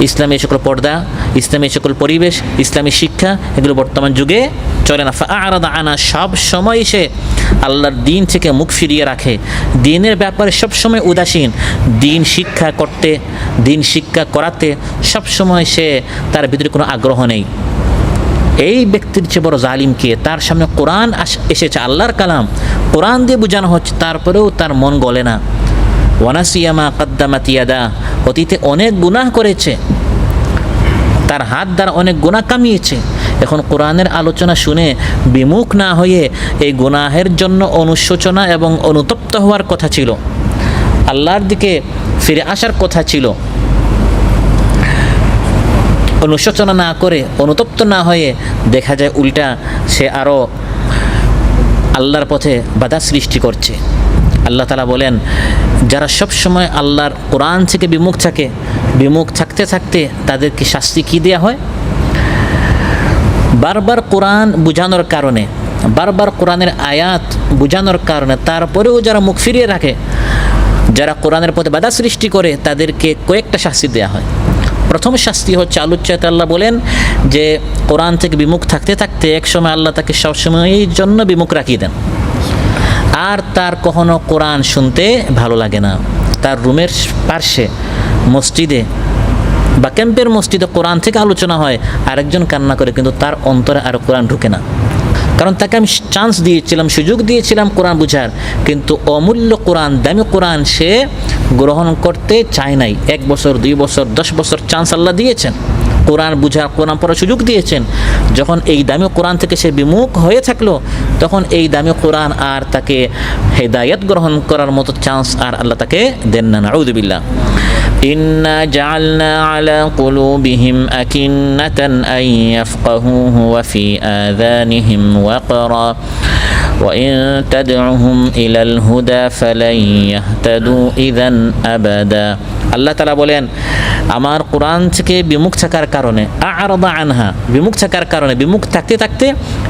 [SPEAKER 2] ইসলামী এসে করে পর্দা ইসলামী সকল পরিবেশ, ইসলামী শিক্ষা এগুলো বর্তমান যুগে চলে না। ফাআরাদা আনা, সব সময় সে আল্লাহর দিন থেকে মুখ ফিরিয়ে রাখে, দিনের ব্যাপারে সব সময় উদাসীন, দিন শিক্ষা করতে, দিন শিক্ষা করাতে সব সময় সে তার ভিতরে কোনো আগ্রহ নেই। এই ব্যক্তির চেয়ে বড় জালিম কে? তার সামনে কোরআন এসেছে, আল্লাহর কালাম, কোরআন দিয়ে বোঝানো হচ্ছে, তারপরেও তার মন গলে না। ওয়ানাসিয়া মা কাদ্দামাত ইয়াদা, অতীতে অনেক গুনাহ করেছে, তার হাত দ্বারা অনেক গুনাহ কামিয়েছে। এখন কোরআনের আলোচনা শুনে বিমুখ না হয়ে এই গুনাহের জন্য অনুশোচনা এবং অনুতপ্ত হওয়ার কথা ছিল, আল্লাহর দিকে ফিরে আসার কথা ছিল। অনুশোচনা না করে, অনুতপ্ত না হয়ে দেখা যায় উল্টা সে আরও আল্লাহর পথে বাধা সৃষ্টি করছে। আল্লাহ তাআলা বলেন, যারা সব সময় আল্লাহর কোরআন থেকে বিমুখ থাকে, বিমুখ থাকতে থাকতে তাদেরকে শাস্তি কী দেওয়া হয়? বারবার কোরআন বোঝানোর কারণে, বারবার কোরআনের আয়াত বোঝানোর কারণে তারপরেও যারা মুখ ফিরিয়ে রাখে, যারা কোরআনের পথে বাধা সৃষ্টি করে, তাদেরকে কয়েকটা শাস্তি দেওয়া হয়। প্রথম শাস্তি হচ্ছে আলোচ্যতে আল্লাহ বলেন যে কোরআন থেকে বিমুখ থাকতে থাকতে একসময় আল্লাহ তাকে সবসময়ের জন্য বিমুখ রাখিয়ে দেন, আর তার কখনো কোরআন শুনতে ভালো লাগে না। তার রুমের পার্শ্বে মসজিদে বা ক্যাম্পের মসজিদে কোরআন থেকে আলোচনা হয়, আরেকজন কান্না করে, কিন্তু তার অন্তরে আর কোরআন ঢুকে না। কারণ তাকে আমি চান্স দিয়েছিলাম, সুযোগ দিয়েছিলাম কোরআন বুঝার, কিন্তু অমূল্য কোরআন, দামি কোরআন সে গ্রহণ করতে চায় নাই। 1 বছর, 2 বছর, 10 বছর চান্স আল্লাহ দিয়েছেন, কোরআন বুঝার, কোরআন পড়ার সুযোগ দিয়েছেন। যখন এই দামি কোরআন থেকে সে বিমুখ হয়ে থাকলো, তখন এই দামি কোরআন আর তাকে হেদায়েত গ্রহণ করার মতো চান্স আর আল্লাহ তাকে দেন না। নাউযু বিল্লাহ। ইন্না জাআলনা আলা কুলুবিহিম আকিন্নাতান আন ইয়াফকাহুহু ওয়া ফি আযানিহিম ওয়াকরা ওয়া ইন তাদউহুম ইলাল হুদা ফালান ইয়াহতাদু ইযান আবাদা। আল্লাহ তাআলা বলেন, আমার কোরআন থেকে বিমুখ থাকার কারণে, আ'রাদা আনহা, বিমুখ থাকার কারণে, বিমুখ থাকতে থাকতে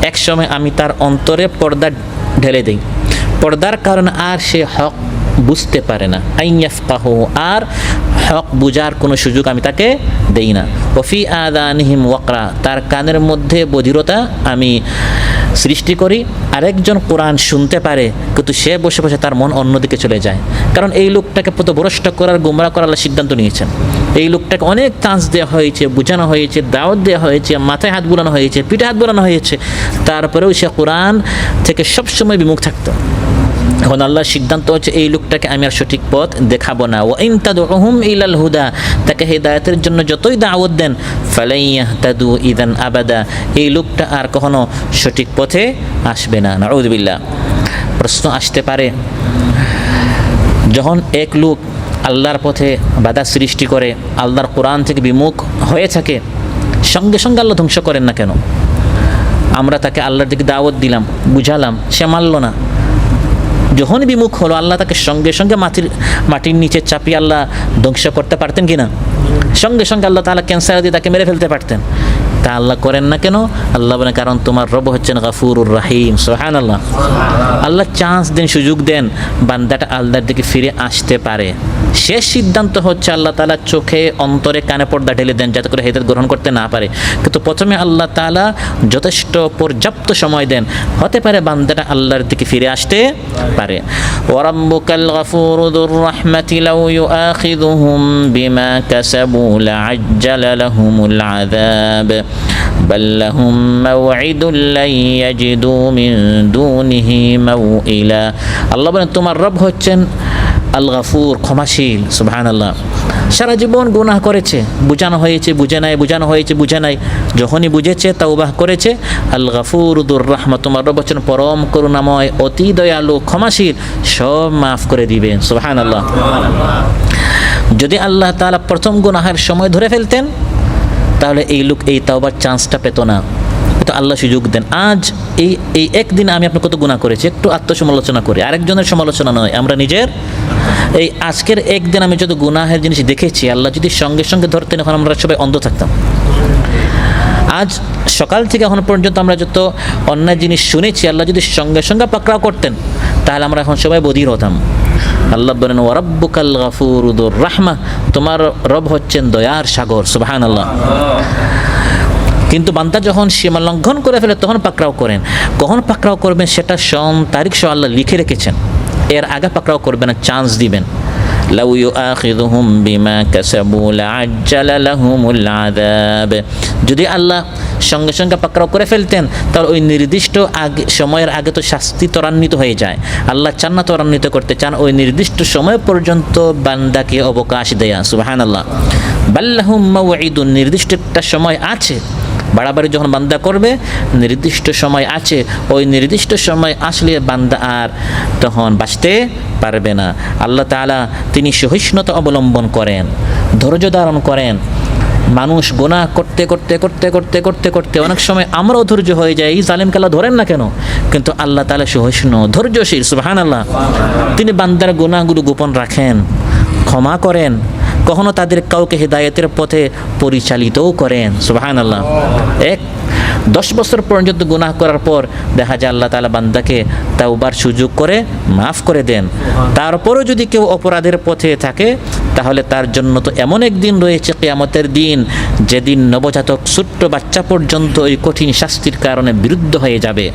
[SPEAKER 2] একসময় আমি তার অন্তরে পর্দা ঢেলে দেই। পর্দার কারণে আর সে হক বুঝতে পারে না। আইয়াফকাহু, আর হক বুঝার কোনো সুযোগ আমি তাকে দেই না। ওফি আযানিহিম ওয়াকরা, তার কানের মধ্যে বধিরতা আমি সৃষ্টি করি। আরেকজন কোরআন শুনতে পারে, কিন্তু সে বসে বসে তার মন অন্যদিকে চলে যায়। কারণ এই লোকটাকে পথভ্রষ্ট করার, গোমরা করার সিদ্ধান্ত নিয়েছেন। এই লোকটাকে অনেক চান্স দেওয়া হয়েছে, বোঝানো হয়েছে, দাওয়াত দেওয়া হয়েছে, মাথায় হাত বোলানো হয়েছে, পিঠে হাত বোলানো হয়েছে, তারপরেও সে কোরআন থেকে সবসময় বিমুখ থাকতো। এখন আল্লাহর সিদ্ধান্ত হচ্ছে এই লোকটাকে আমি আর সঠিক পথ দেখাবো না। ওয়া ইন তাদউহুম ইলাল হুদা, তাকে হেদায়েতের জন্য যতই দাওয়াত দেন, ফালাই ইয়াহতাদু ইযান আবাদা, এই লোকটা আর কখনো সঠিক পথে আসবে না। নাউযু বিল্লাহ। প্রশ্ন আসতে পারে, যখন এক লোক আল্লাহর পথে বাধা সৃষ্টি করে, আল্লাহর কোরআন থেকে বিমুখ হয়ে থাকে, সঙ্গে সঙ্গে আল্লাহ ধ্বংস করেন না কেন? আমরা তাকে আল্লাহর দিকে দাওয়াত দিলাম, বুঝালাম, সে মানল না। যখন বিমুখ হলো, আল্লাহ তাকে সঙ্গে সঙ্গে মাটির নিচে চাপিয়ে আল্লাহ ধ্বংস করতে পারতেন কিনা? সঙ্গে সঙ্গে আল্লাহ তাআলা ক্যান্সার দিয়ে তাকে মেরে ফেলতে পারতেন। তা আল্লাহ করেন না কেন? আল্লাহ বলেন, কারণ তোমার রব হচ্ছেন গফুরুর রহিম। সুবহানাল্লাহ। আল্লাহ চান্স দেন, সুযোগ দেন, বান্দাটা আল্লাহর দিকে ফিরে আসতে পারে। শেষ সিদ্ধান্ত হচ্ছে আল্লাহ তাআলা চোখে, অন্তরে, কানে পর্দা ঢেলে দেন, যাতে করে হেদায়েত গ্রহণ করতে না পারে। কিন্তু প্রথমে আল্লাহ তাআলা যথেষ্ট পর্যাপ্ত সময় দেন, হতে পারে বান্দাটা আল্লাহর দিকে ফিরে আসতে পারে। ওয়া রাব্বুকাল গফুরু যুর রাহমাতি লাউ ইউআখিযুহুম বিমা কাসাবু লাআজ্জালা লাহুমুল আযাব বাল লাহুম মাওঈদুন লা ইয়াজিদু মিন দুনিহি মাওইলা। আল্লাহ বলেন, তোমার রব হচ্ছেন আল গফুর, ক্ষমাশীল। সুবহানাল্লাহ। সারা জীবন গুনাহ করেছে, বুঝানো হয়েছে, বুঝে নাই, বুঝানো হয়েছে, বুঝে নাই। যখনই বুঝেছে, তাওবাহ করেছে, আল গফুর যুর রাহমা, তোমার রব হচ্ছেন পরম করুণাময়, অতি দয়ালু, ক্ষমাশীল, সব মাফ করে দিবেন। সুবহানাল্লাহ। যদি আল্লাহ তাআলা প্রথম গুনাহের সময় ধরে ফেলতেন, তাহলে এই লোক এই তাওবার চান্সটা পেত না। তো আল্লাহ সুযোগ দেন। আজ এই একদিন আমি আপনার কত গুনাহ করেছি, একটু আত্মসমালোচনা করি, আরেকজনের সমালোচনা নয়, আমরা নিজের। এই আজকের একদিন আমি যত গুনাহের জিনিস দেখেছি, আল্লাহ যদি সঙ্গে সঙ্গে ধরতেন, এখন আমরা সবাই অন্ধ থাকতাম। আজ সকাল থেকে এখন পর্যন্ত আমরা যত অন্যায় জিনিস শুনেছি, আল্লাহ যদি সঙ্গে সঙ্গে পাকড়াও করতেন, তাহলে আমরা এখন সবাই বধির হতাম। আল্লাহ বলেন ওয়ারাব্বুকাল গাফুরুর রাহমা, তোমার রব হচ্ছেন দয়ার সাগর। সুবহানাল্লাহ। কিন্তু বান্দা যখন সীমা লঙ্ঘন করে ফেলে তখন পাকড়াও করেন। কখন পাকড়াও করবেন সেটা সন তারিখ সহ আল্লাহ লিখে রেখেছেন। এর আগে পাকড়াও করবেন না, চান্স দিবেন। লাউ ইউআখিযুহুম বিমা কাসাবু লাআজ্জালা লাহুমুল আযাব, যদি আল্লাহ সঙ্গে সঙ্গে পাকড়াও করে ফেলতেন তাহলে ওই নির্দিষ্ট আগে সময়ের আগে তো শাস্তি ত্বরান্বিত হয়ে যায়। আল্লাহ চান না ত্বরান্বিত করতে, চান ওই নির্দিষ্ট সময় পর্যন্ত বান্দাকে অবকাশ দেয়া। সুবহানাল্লাহ। বাল্লাহুম মাওঈদুন, নির্দিষ্ট একটা সময় আছে। বাড়াবাড়ি যখন বান্দা করবে নির্দিষ্ট সময় আছে, ওই নির্দিষ্ট সময় আসলে বান্দা আর তখন বাঁচতে পারবে না। আল্লাহ তাআলা তিনি সহিষ্ণুতা অবলম্বন করেন, ধৈর্য ধারণ করেন। মানুষ গুনাহ করতে করতে করতে করতে করতে করতে অনেক সময় আমরাও ধৈর্য হয়ে যাই, এই জালেমকে আল্লাহ ধরেন না কেন? কিন্তু আল্লাহ তাআলা সহিষ্ণু, ধৈর্যশীল। সুবহানাল্লাহ। তিনি বান্দার গুনাহগুলো গোপন রাখেন, ক্ষমা করেন, কখনো তাদের কাউকে হিদায়াতের পথে পরিচালিতও করেন। সুবহানাল্লাহ। 10 বছর পর্যন্ত গুনাহ করার পর দেখা যায় আল্লাহ তাআলা বান্দাকে তাওবার সুযোগ করে মাফ করে দেন। তারপরও যদি কেউ অপরাধের পথে থাকে তাহলে তার জন্য তো এমন একদিন রয়েছে, কিয়ামতের দিন, যেদিন নবজাতক ছোট্ট বাচ্চা পর্যন্ত ওই কঠিন শাস্তির কারণে বিরুদ্ধ হয়ে যাবে।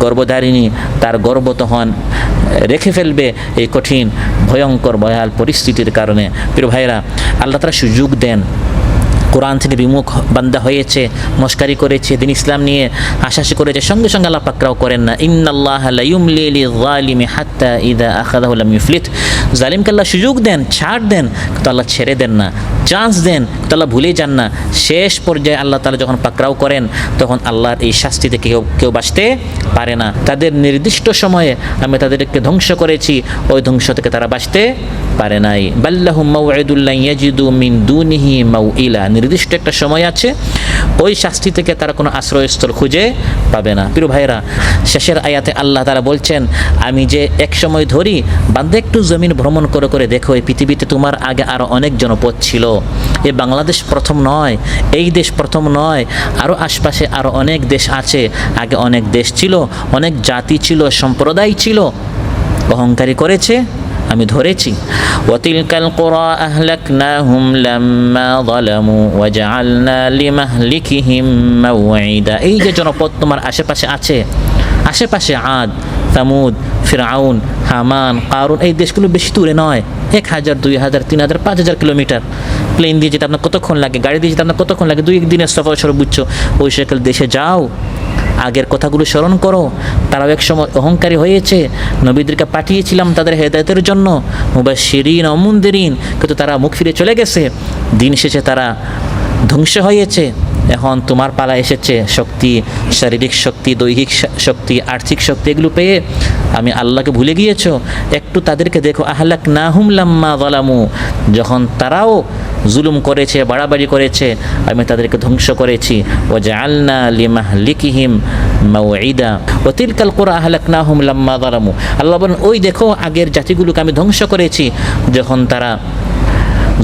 [SPEAKER 2] গর্ভধারিণী তার গর্ভ তখন রেখে ফেলবে এই কঠিন ভয়ঙ্কর ভয়াল পরিস্থিতির কারণে। প্রিয় ভাইরা, আল্লাহ তাআলা সুযোগ দেন। কোরআন থেকে বিমুখ বান্দা হয়েছে, মস্কারি করেছে, দিন ইসলাম নিয়ে হাসাহাসি করেছে, সঙ্গে সঙ্গে আল্লাহ পাকড়াও করেন না। ইন্নাল্লাহা লা ইউমলি লিয-যালিমি হাত্তা ইযা আখাযাহু লাম ইউফলিত। জালিমকে আল্লাহ সুযোগ দেন, ছাড় দেন, কিন্তু আল্লাহ ছেড়ে দেন না। চান্স দেন, কিন্তু আল্লাহ ভুলে যান না। শেষ পর্যায়ে আল্লাহ তাআলা যখন পাকড়াও করেন তখন আল্লাহর এই শাস্তি থেকে কেউ বাঁচতে পারে না। তাদের নির্দিষ্ট সময়ে আমি তাদেরকে ধ্বংস করেছি, ওই ধ্বংস থেকে তারা বাঁচতে পারে নাই। বাল্লাহুম মাওঈদুল লা ইয়াজিদু মিন দুনিহি মাওইলা, নির্দিষ্ট একটা সময় আছে, ওই শাস্তি থেকে তারা কোনো আশ্রয়স্থল খুঁজে পাবে না। প্রিয় ভাইরা, শেষের আয়াতে আল্লাহ তাআলা বলছেন, আমি যে এক সময় ধরি বান্দা একটু জমিন ভ্রমণ করে করে দেখো, এই পৃথিবীতে তোমার আগে আরও অনেক জনপদ ছিল। এই বাংলাদেশ প্রথম নয়, এই দেশ প্রথম নয়, আরও আশপাশে আরও অনেক দেশ আছে। আগে অনেক দেশ ছিল, অনেক জাতি ছিল, সম্প্রদায় ছিল, অহংকারী করেছে, আমি ধরেছি। ওয়াতিলকাল কুরা আহলাকনাহুম লাম্মা যালামু ওয়াজআলনা লিমাহলিকিহিম মাওঈদা, এই যে জনপদ তোমার আশেপাশে আছে, আশেপাশে আদ, সামুদ, ফিরআউন, হামান, কারুন, এই দেশগুলো বেশি দূরে নয়। 1000, 2000, 3000, 5000 কিলোমিটার। প্লেন দিয়ে যেতে আপনার কতক্ষণ লাগে, গাড়ি দিয়ে যেতে আপনার কতক্ষণ লাগে, 2-1 দিনের সফর সর্বোচ্চ। ওই সকল দেশে যাও, আগের কথাগুলো স্মরণ করো। তারাও এক সময় অহংকারী হয়েছে, নবীদেরকে পাঠিয়েছিলাম তাদের হেদায়েতের জন্য, মুবাশশিরিন ও মুনদিরিন, কিন্তু তারা মুখ ফিরে চলে গেছে। দিন শেষে তারা ধ্বংস হয়েছে। এখন তোমার পালা এসেছে, শক্তি, শারীরিক শক্তি, দৈহিক শক্তি, আর্থিক শক্তি, এগুলো পেয়ে আমি আল্লাহকে ভুলে গিয়েছো। একটু তাদেরকে দেখো। আহলাকনাহুম লাম্মা যালামু, যখন তারাও জুলুম করেছে, বাড়াবাড়ি করেছে, আমি তাদেরকে ধ্বংস করেছি। ওয়াজআলনা লিমাহলিকিহিম মাওঈদা ওয়াতিলকাল কুরা আহলাকনাহুম লাম্মা যালামু। আল্লাহ বলেন, ওই দেখো আগের জাতিগুলোকে আমি ধ্বংস করেছি যখন তারা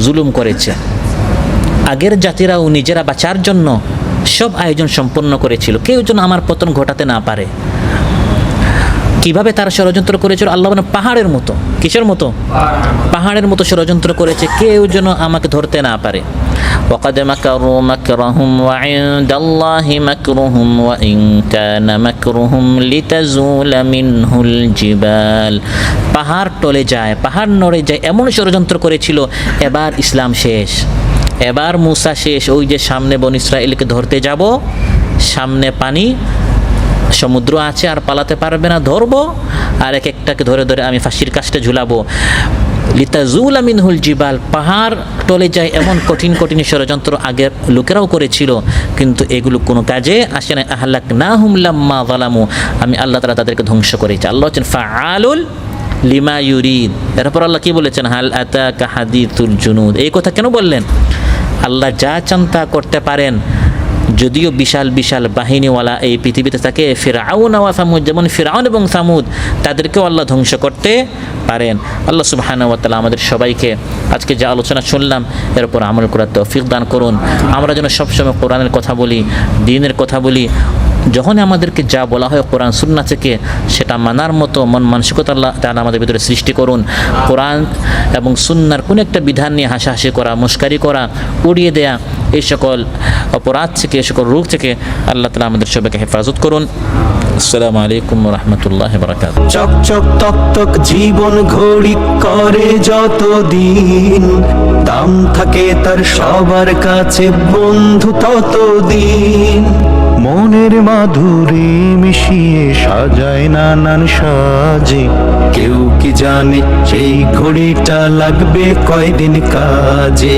[SPEAKER 2] জুলুম করেছে। আগের জাতিরাও নিজেরা বাঁচার জন্য সব আয়োজন সম্পন্ন করেছিল, কেউ যেন আমার পতন ঘটাতে না পারে। কিভাবে তারা ষড়যন্ত্র করেছিল? আল্লাহ বলেন, পাহাড়ের মতো। কিসের মতো? পাহাড়ের মতো ষড়যন্ত্র করেছে, কেউ যেন আমাকে ধরতে না পারে। وقد مكروا مكرهم وعند الله مكرهم وإن كان مكرهم لتزول منه الجبال, পাহাড় টলে যায়, পাহাড় নড়ে যায়, এমন ষড়যন্ত্র করেছিল। এবার ইসলাম শেষ, এবার মুসা শেষ। ওই যে সামনে বনী ইসরাঈলকে ধরতে যাব, সামনে পানি, সমুদ্র আছে, আর পালাতে পারবে না, ধরবো আর এক একটাকে ধরে ধরে আমি ফাঁসির কাস্টে ঝুলাবো। লিতাজুলা মিনহুল জিবাল, পাহাড় টলে যায়, এমন কঠিন কঠিন ষড়যন্ত্র আগের লোকেরাও করেছিল, কিন্তু এগুলো কোনো কাজে আসে না। আহলাকনাহুম লাম্মা যালামু, আমি আল্লাহ তাআলা তাদেরকে ধ্বংস করেছি। আল্লাহ হচ্ছেন ফাআলুল লিমা ইউরিদ। এরপর আল্লাহ কি বলেছেন? হাল আতাকা হাদিসুল জুনুদ। এই কথা কেন বললেন? আল্লাহ যা চান তা করতে পারেন। যদিও বিশাল বিশাল বাহিনীওয়ালা এই পৃথিবীতে থাকে, ফিরআউন ওয়া সামুদ, যেমন ফিরআউন এবং সামুদ, তাদেরকেও আল্লাহ ধ্বংস করতে পারেন। আল্লাহ সুবহানাহু ওয়া তাআলা আমাদের সবাইকে আজকে যে আলোচনা শুনলাম এর উপর আমল করার তৌফিক দান করুন। আমরা যেন সবসময় কোরআনের কথা বলি, দ্বীনের কথা বলি, যখনই আমাদেরকে যা বলা হয় কোরআন সুন্নাহ থেকে সেটা মানার মতো মন মানসিকতা আল্লাহ তাআলা আমাদের ভিতরে সৃষ্টি করুন। কোরআন এবং সুন্নাহর কোন একটা বিধান নিয়ে হাসাহাসি করা, মুশকারি করা, উড়িয়ে দেয়া, এই সকল অপরাধ থেকে, এই সকল রোগ থেকে আল্লাহ তাআলা আমাদের সবাইকে হেফাজত করুন। আসসালামু আলাইকুম ওয়া রাহমাতুল্লাহি ওয়া বারাকাতুহু।
[SPEAKER 1] চক চক তক তক জীবন ঘড়ি করে যত দিন, দাম থাকে তার সবার কাছে বন্ধু তত দিন। মনের মাধুরী মিশিয়ে সাজায় নানান সাজে, কেউ কি জানে সেই ঘড়িটা লাগবে কয়দিন কাজে।